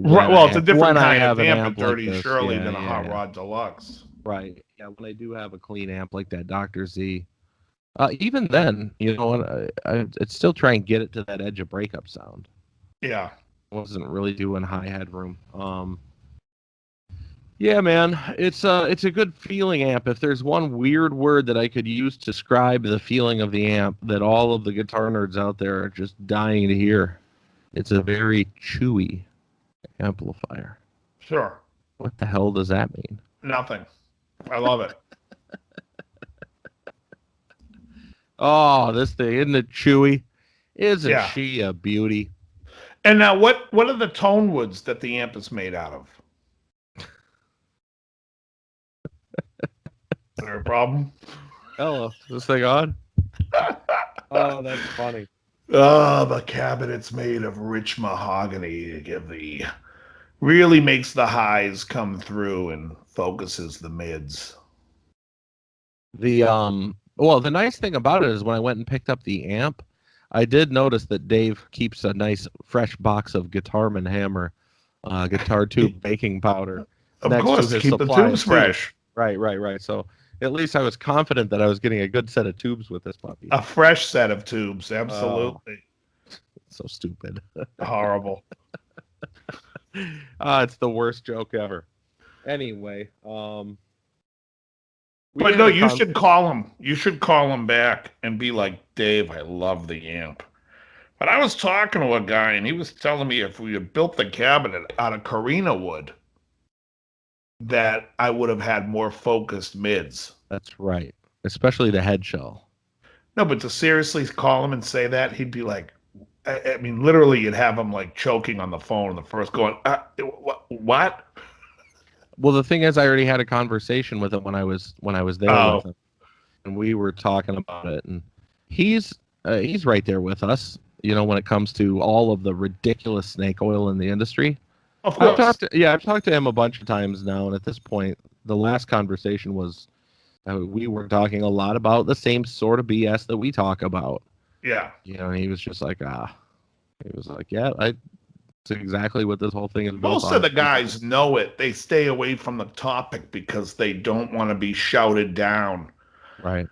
Right. Well, it's a different kind of amp at Dirty like Shirley than a Hot Rod Deluxe. Right. Yeah. When I do have a clean amp like that Dr. Z, even then, I'd still try and get it to that edge of breakup sound. Yeah. I wasn't really doing high headroom. Yeah, man, it's a good feeling amp. If there's one weird word that I could use to describe the feeling of the amp that all of the guitar nerds out there are just dying to hear, it's a very chewy amplifier. Sure. What the hell does that mean? Nothing. I love it. Oh, this thing, isn't it chewy? Isn't she a beauty? And now what are the tone woods that the amp is made out of? Is there a problem? Hello, is this thing on? Oh, that's funny. Oh, the cabinet's made of rich mahogany to really makes the highs come through and focuses the mids. Well, the nice thing about it is when I went and picked up the amp, I did notice that Dave keeps a nice fresh box of Guitarman Hammer, guitar tube baking powder. Of course, to keep the tubes fresh. Right. So at least I was confident that I was getting a good set of tubes with this puppy. A fresh set of tubes, absolutely. So stupid. Horrible. It's the worst joke ever. Anyway, but no, you should call him. You should call him back and be like, Dave, I love the amp. But I was talking to a guy, and he was telling me if we had built the cabinet out of Carina wood, that I would have had more focused mids. That's right. Especially the head shell. No, but to seriously call him and say that, he'd be like, I mean, literally, you'd have him like choking on the phone, the first going, what? Well, the thing is, I already had a conversation with him when I was there with him, and we were talking about it. And he's right there with us, when it comes to all of the ridiculous snake oil in the industry. Of course, I've talked to him a bunch of times now, and at this point, the last conversation was we were talking a lot about the same sort of BS that we talk about. Yeah, and he was just like, he was like, yeah, That's exactly what this whole thing is built on. Most of the guys know it. They stay away from the topic because they don't want to be shouted down Right.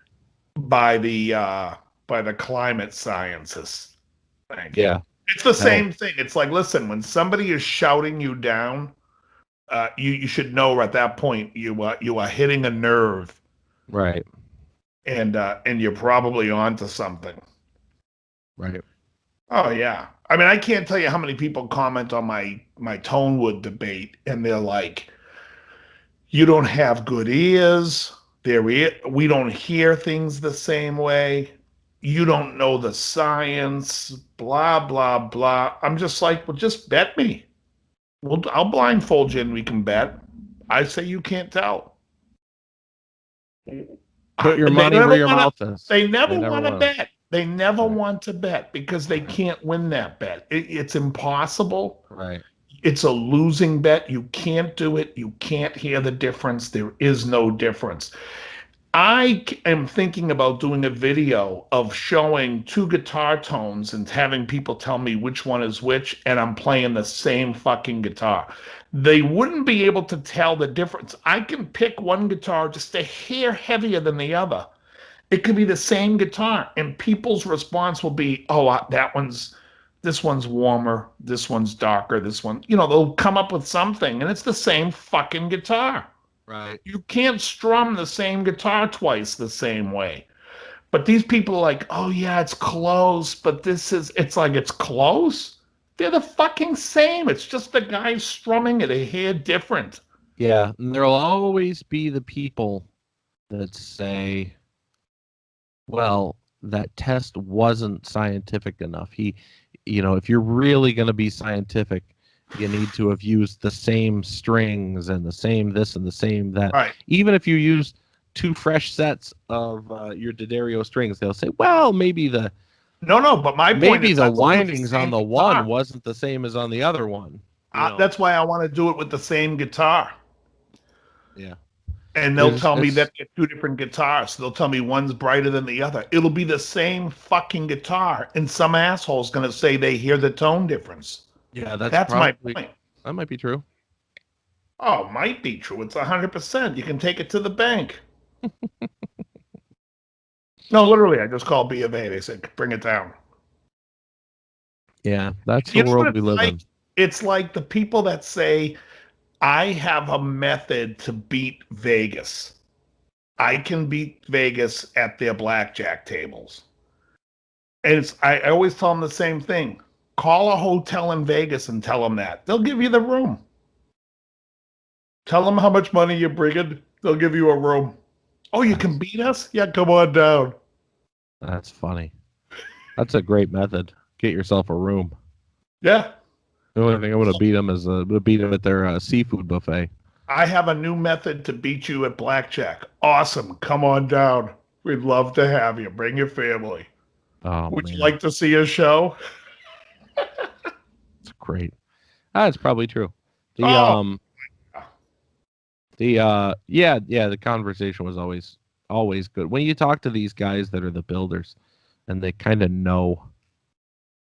by the climate scientists. Thank you. Yeah. It's the same thing. It's like, listen, when somebody is shouting you down, you should know at that point you are hitting a nerve, Right. and you're probably onto something. Right. Oh yeah. I mean, I can't tell you how many people comment on my Tonewood debate, and they're like, "You don't have good ears. We don't hear things the same way. You don't know the science. Blah blah blah." I'm just like, well, just bet me. I'll blindfold you and we can bet. I say you can't tell. Put your They money never where your wanna- mouth is. They never They never want to will. bet. They never Right. want to bet because they can't win that bet. It's impossible. Right. It's a losing bet. You can't do it. You can't hear the difference. There is no difference. I am thinking about doing a video of showing two guitar tones and having people tell me which one is which, and I'm playing the same fucking guitar. They wouldn't be able to tell the difference. I can pick one guitar just a hair heavier than the other. It could be the same guitar, and people's response will be, "Oh, this one's warmer, this one's darker, this one." They'll come up with something, and it's the same fucking guitar. Right. You can't strum the same guitar twice the same way. But these people are like, "Oh yeah, it's close, but it's like it's close." They're the fucking same. It's just the guy strumming it a hair different. Yeah. And there'll always be the people that say, well, that test wasn't scientific enough. If you're really going to be scientific, you need to have used the same strings and the same this and the same that. Right. Even if you use two fresh sets of your D'Addario strings, they'll say, well, maybe the But my point maybe is the that's windings on the one guitar. wasn't the same as on the other one. That's why I want to do it with the same guitar. Yeah. And they'll tell me that they're two different guitars. They'll tell me one's brighter than the other. It'll be the same fucking guitar, and some asshole's going to say they hear the tone difference. Yeah, that's my probably, point. that might be true. Oh, might be true. It's 100%. You can take it to the bank. No, literally, I just called B of A. They said, bring it down. Yeah, that's You the know world what we it's live like? in. It's like the people that say, I have a method to beat Vegas. I can beat Vegas at their blackjack tables. And I always tell them the same thing. Call a hotel in Vegas and tell them that. They'll give you the room. Tell them how much money you're bringing. They'll give you a room. Oh, you can beat us? Yeah, come on down. That's funny. That's a great method. Get yourself a room. Yeah. The only thing I'm going to beat them is beat them at their seafood buffet. I have a new method to beat you at blackjack. Awesome. Come on down. We'd love to have you. Bring your family. Oh, Would man. you like to see a show? It's great. That's probably true. The conversation was always good. When you talk to these guys that are the builders and they kind of know,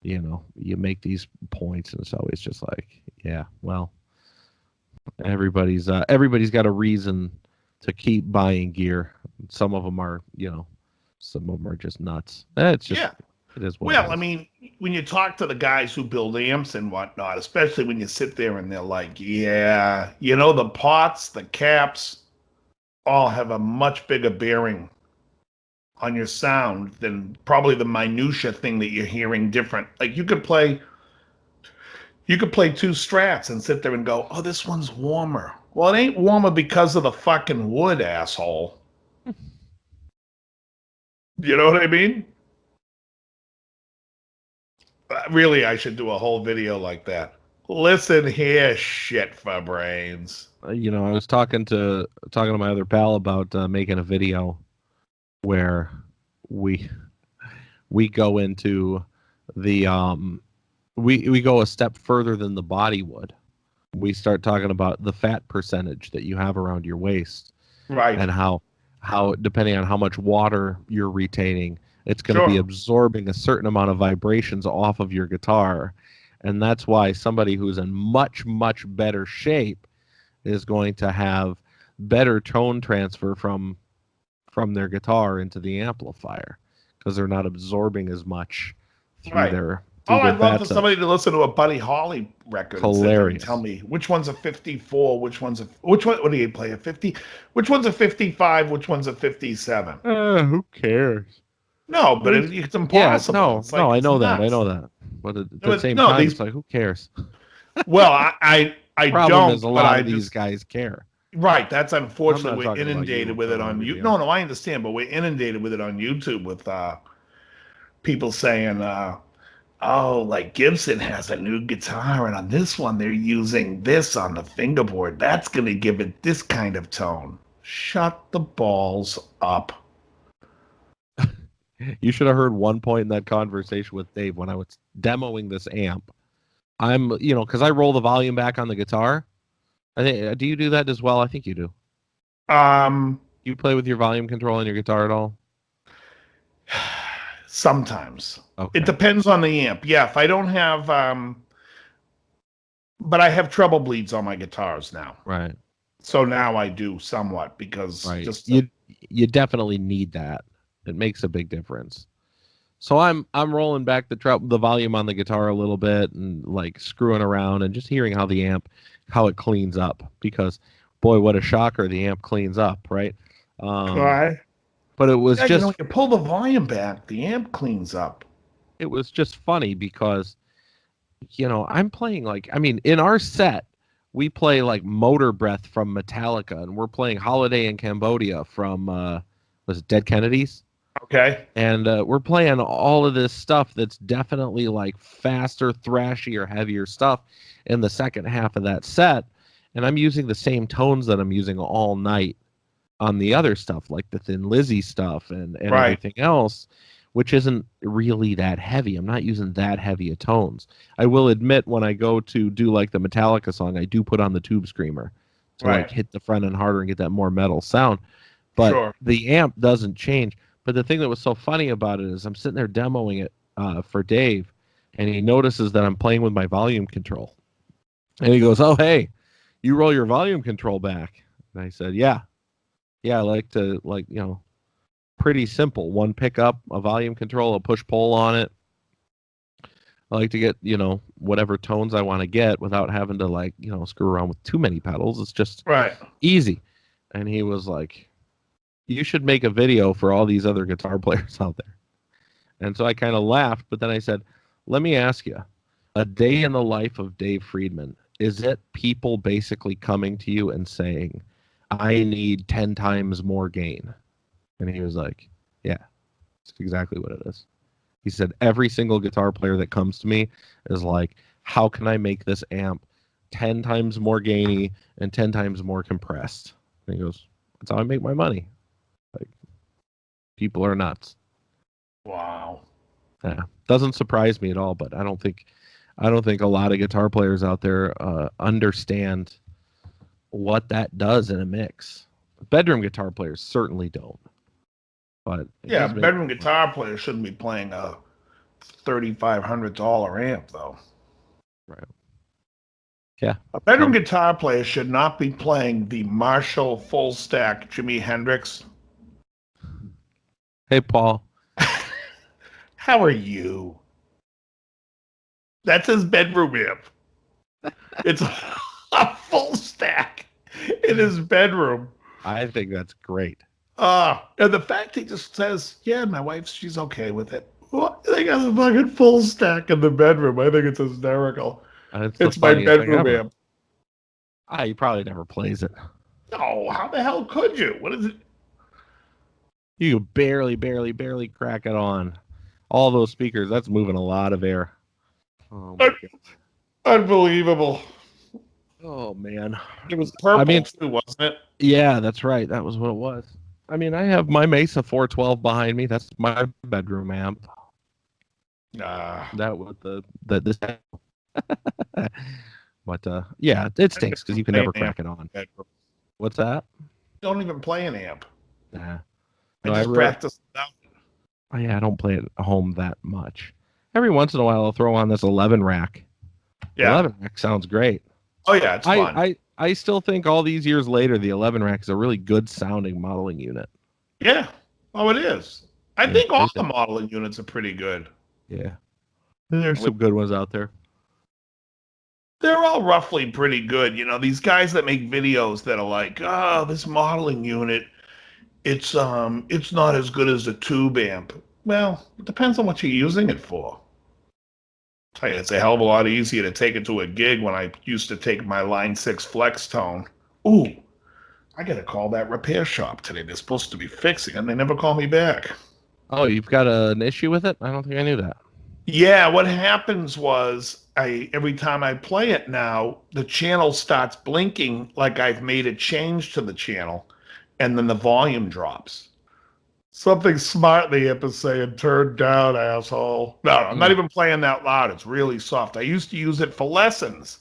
you make these points and it's always just like, yeah, well, everybody's got a reason to keep buying gear. Some of them are, some of them are just nuts. It's just, Yeah. it is what Well, it is. I mean, when you talk to the guys who build amps and whatnot, especially when you sit there and they're like, yeah, the pots, the caps all have a much bigger bearing on your sound than probably the minutia thing that you're hearing different. Like you could play two Strats and sit there and go, oh, this one's warmer. Well, it ain't warmer because of the fucking wood, asshole. You know what I mean? Really, I should do a whole video like that. Listen here, shit for brains. I was talking to my other pal about making a video where we go into the we go a step further than the body would. We start talking about the fat percentage that you have around your waist, Right. and how depending on how much water you're retaining, it's going to be absorbing a certain amount of vibrations off of your guitar. And that's why somebody who's in much, much better shape is going to have better tone transfer from from their guitar into the amplifier because they're not absorbing as much through Right. their I'd love for bats. somebody to listen to a Buddy Holly record and sit there and Hilarious. tell me which one's a 54, which one? What do you play, a 50? Which one's a 55? Which one's a 57? Who cares? No, but it's impossible. Yeah, It's no, I know that. nuts. I know that. But at the But same no, time, these- it's like, who cares? Well, I Problem don't. is, a but lot I of these just, guys care. Right. That's I'm unfortunately not we're talking about inundated you with it on on the YouTube. video. No, I understand, but we're inundated with it on YouTube with people saying, "Oh, like Gibson has a new guitar, and on this one they're using this on the fingerboard. That's going to give it this kind of tone." Shut the balls up. You should have heard one point in that conversation with Dave when I was demoing this amp. I'm, because I roll the volume back on the guitar. I think, do you do that as well? I think you do. You play with your volume control on your guitar at all? Sometimes. Okay. It depends on the amp. Yeah, if I don't have, but I have treble bleeds on my guitars now. Right. So now I do somewhat because Right. just You definitely need that. It makes a big difference. So I'm rolling back the volume on the guitar a little bit and like screwing around and just hearing how it cleans up, because boy, what a shocker, the amp cleans up, right? right. But it was just when you pull the volume back, the amp cleans up. It was just funny because I'm playing in our set we play like Motor Breath from Metallica, and we're playing Holiday in Cambodia from was it Dead Kennedys? Okay. And we're playing all of this stuff that's definitely like faster, thrashier, heavier stuff in the second half of that set. And I'm using the same tones that I'm using all night on the other stuff, like the Thin Lizzy stuff and Right. everything else, which isn't really that heavy. I'm not using that heavy of tones. I will admit, when I go to do like the Metallica song, I do put on the Tube Screamer to Right. like hit the front end harder and get that more metal sound. But Sure. the amp doesn't change. But the thing that was so funny about it is I'm sitting there demoing it for Dave, and he notices that I'm playing with my volume control. And he goes, "Oh, hey, you roll your volume control back." And I said, Yeah, I like to, pretty simple. One pickup, a volume control, a push-pull on it. I like to get, whatever tones I want to get without having to, screw around with too many pedals. It's just Right. easy. And he was like, "You should make a video for all these other guitar players out there." And so I kind of laughed, but then I said, "Let me ask you, a day in the life of Dave Friedman, is it people basically coming to you and saying, 'I need 10 times more gain'?" And he was like, "Yeah, that's exactly what it is." He said, "Every single guitar player that comes to me is like, 'How can I make this amp 10 times more gainy and 10 times more compressed?'" And he goes, "That's how I make my money." Like, people are nuts. Wow. Yeah, doesn't surprise me at all. But I don't think a lot of guitar players out there understand what that does in a mix. Bedroom guitar players certainly don't. But Yeah, bedroom guitar player shouldn't be playing a $3,500 amp, though. Right. Yeah. A bedroom guitar player should not be playing the Marshall full stack Jimi Hendrix. Hey, Paul. How are you? That's his bedroom amp. It's a full stack in his bedroom. I think that's great. And the fact he just says, "Yeah, my wife, she's okay with it." What? They got a fucking full stack in the bedroom. I think it's hysterical. It's my bedroom amp. He probably never plays it. No, how the hell could you? What is it? You barely crack it on. All those speakers, that's moving a lot of air. Oh, my God. Unbelievable. Oh, man. It was purple too, wasn't it? Yeah, that's right. That was what it was. I mean, I have my Mesa 412 behind me. That's my bedroom amp. That with this. But yeah, it stinks because you can never crack it on. What's that? Don't even play an amp. Nah. I just practice it out. Oh, yeah, I don't play it at home that much. Every once in a while, I'll throw on this 11 rack. Yeah. 11 rack sounds great. Oh, yeah, it's fun. I still think all these years later, the 11 rack is a really good sounding modeling unit. Yeah. Oh, it is. I think all the modeling units are pretty good. Yeah. There's some good ones out there. They're all roughly pretty good. You know, these guys that make videos that are like, oh, this modeling unit, it's not as good as a tube amp. Well, it depends on what you're using it for. I'll tell you, it's a hell of a lot easier to take it to a gig when I used to take my Line 6 Flex Tone. Ooh, I got to call that repair shop today. They're supposed to be fixing it, and they never call me back. Oh, you've got an issue with it? I don't think I knew that. Yeah, what happens was every time I play it now, the channel starts blinking like I've made a change to the channel, and then the volume drops. Something smart the amp is saying, turn down, asshole. No, I'm not even playing that loud. It's really soft. I used to use it for lessons,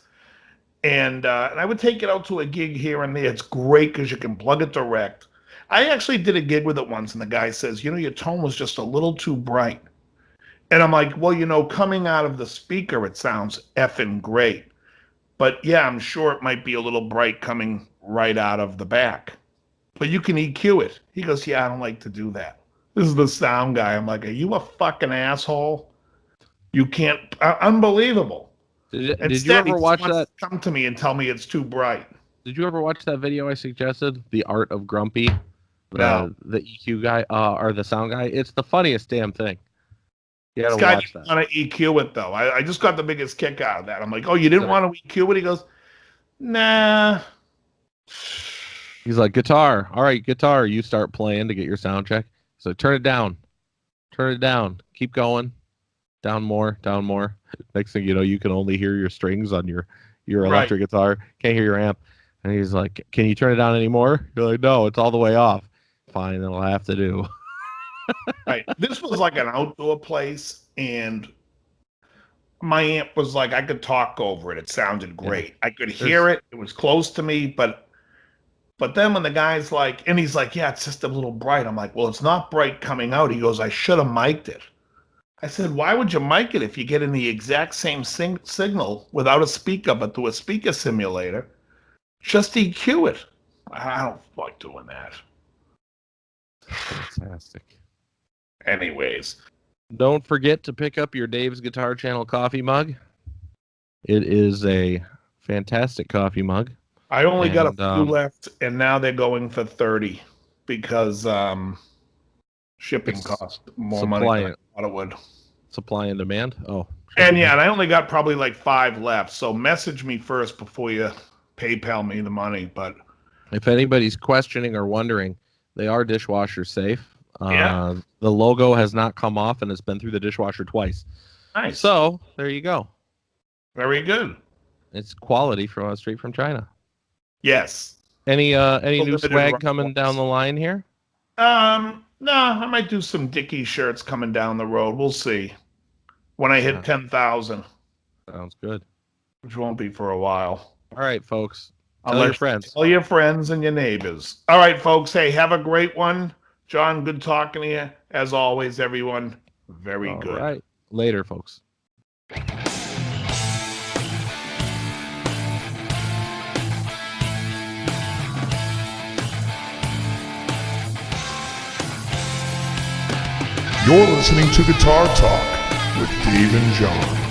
and I would take it out to a gig here and there. It's great because you can plug it direct. I actually did a gig with it once, and the guy says, you know, your tone was just a little too bright. And I'm like, well, you know, coming out of the speaker, it sounds effing great. But yeah, I'm sure it might be a little bright coming right out of the back. But you can EQ it. He goes, yeah, I don't like to do that. This is the sound guy. I'm like, are you a fucking asshole? You can't. Unbelievable. Did you ever watch that? Come to me and tell me it's too bright. Did you ever watch that video I suggested? The Art of Grumpy? The EQ guy, or the sound guy? It's the funniest damn thing. You gotta watch that. I want to EQ it, though. I just got the biggest kick out of that. I'm like, oh, you didn't want to EQ it? He goes, nah. He's like, guitar. All right, guitar. You start playing to get your sound check. So turn it down. Turn it down. Keep going. Down more. Down more. Next thing you know, you can only hear your strings on your electric guitar. Can't hear your amp. And he's like, can you turn it down anymore? You're like, no, it's all the way off. Fine, it'll have to do. Right. This was like an outdoor place, and my amp was like, I could talk over it. It sounded great. I could hear it. It was close to me, but then when the guy's like, and he's like, yeah, it's just a little bright. I'm like, well, it's not bright coming out. He goes, I should have mic'd it. I said, why would you mic it if you get in the exact same signal without a speaker, but through a speaker simulator? Just EQ it. I don't like doing that. Fantastic. Anyways. Don't forget to pick up your Dave's Guitar Channel coffee mug. It is a fantastic coffee mug. I only got a few left, and now they're going for 30 because shipping cost more money than I thought it would. Supply and demand? Oh. And yeah, and I only got probably like 5 left, so message me first before you PayPal me the money. But if anybody's questioning or wondering, they are dishwasher safe. Yeah. The logo has not come off, and it's been through the dishwasher twice. Nice. So there you go. Very good. It's quality from straight from China. Yes. Any new swag coming down the line here? No, I might do some Dickie shirts coming down the road. We'll see. When I hit 10,000. Sounds good. Which won't be for a while. All right, folks. Tell your friends. Tell your friends and your neighbors. All right, folks. Hey, have a great one. John, good talking to you. As always, everyone. Very good. All right. Later, folks. You're listening to Guitar Talk with Dave and John.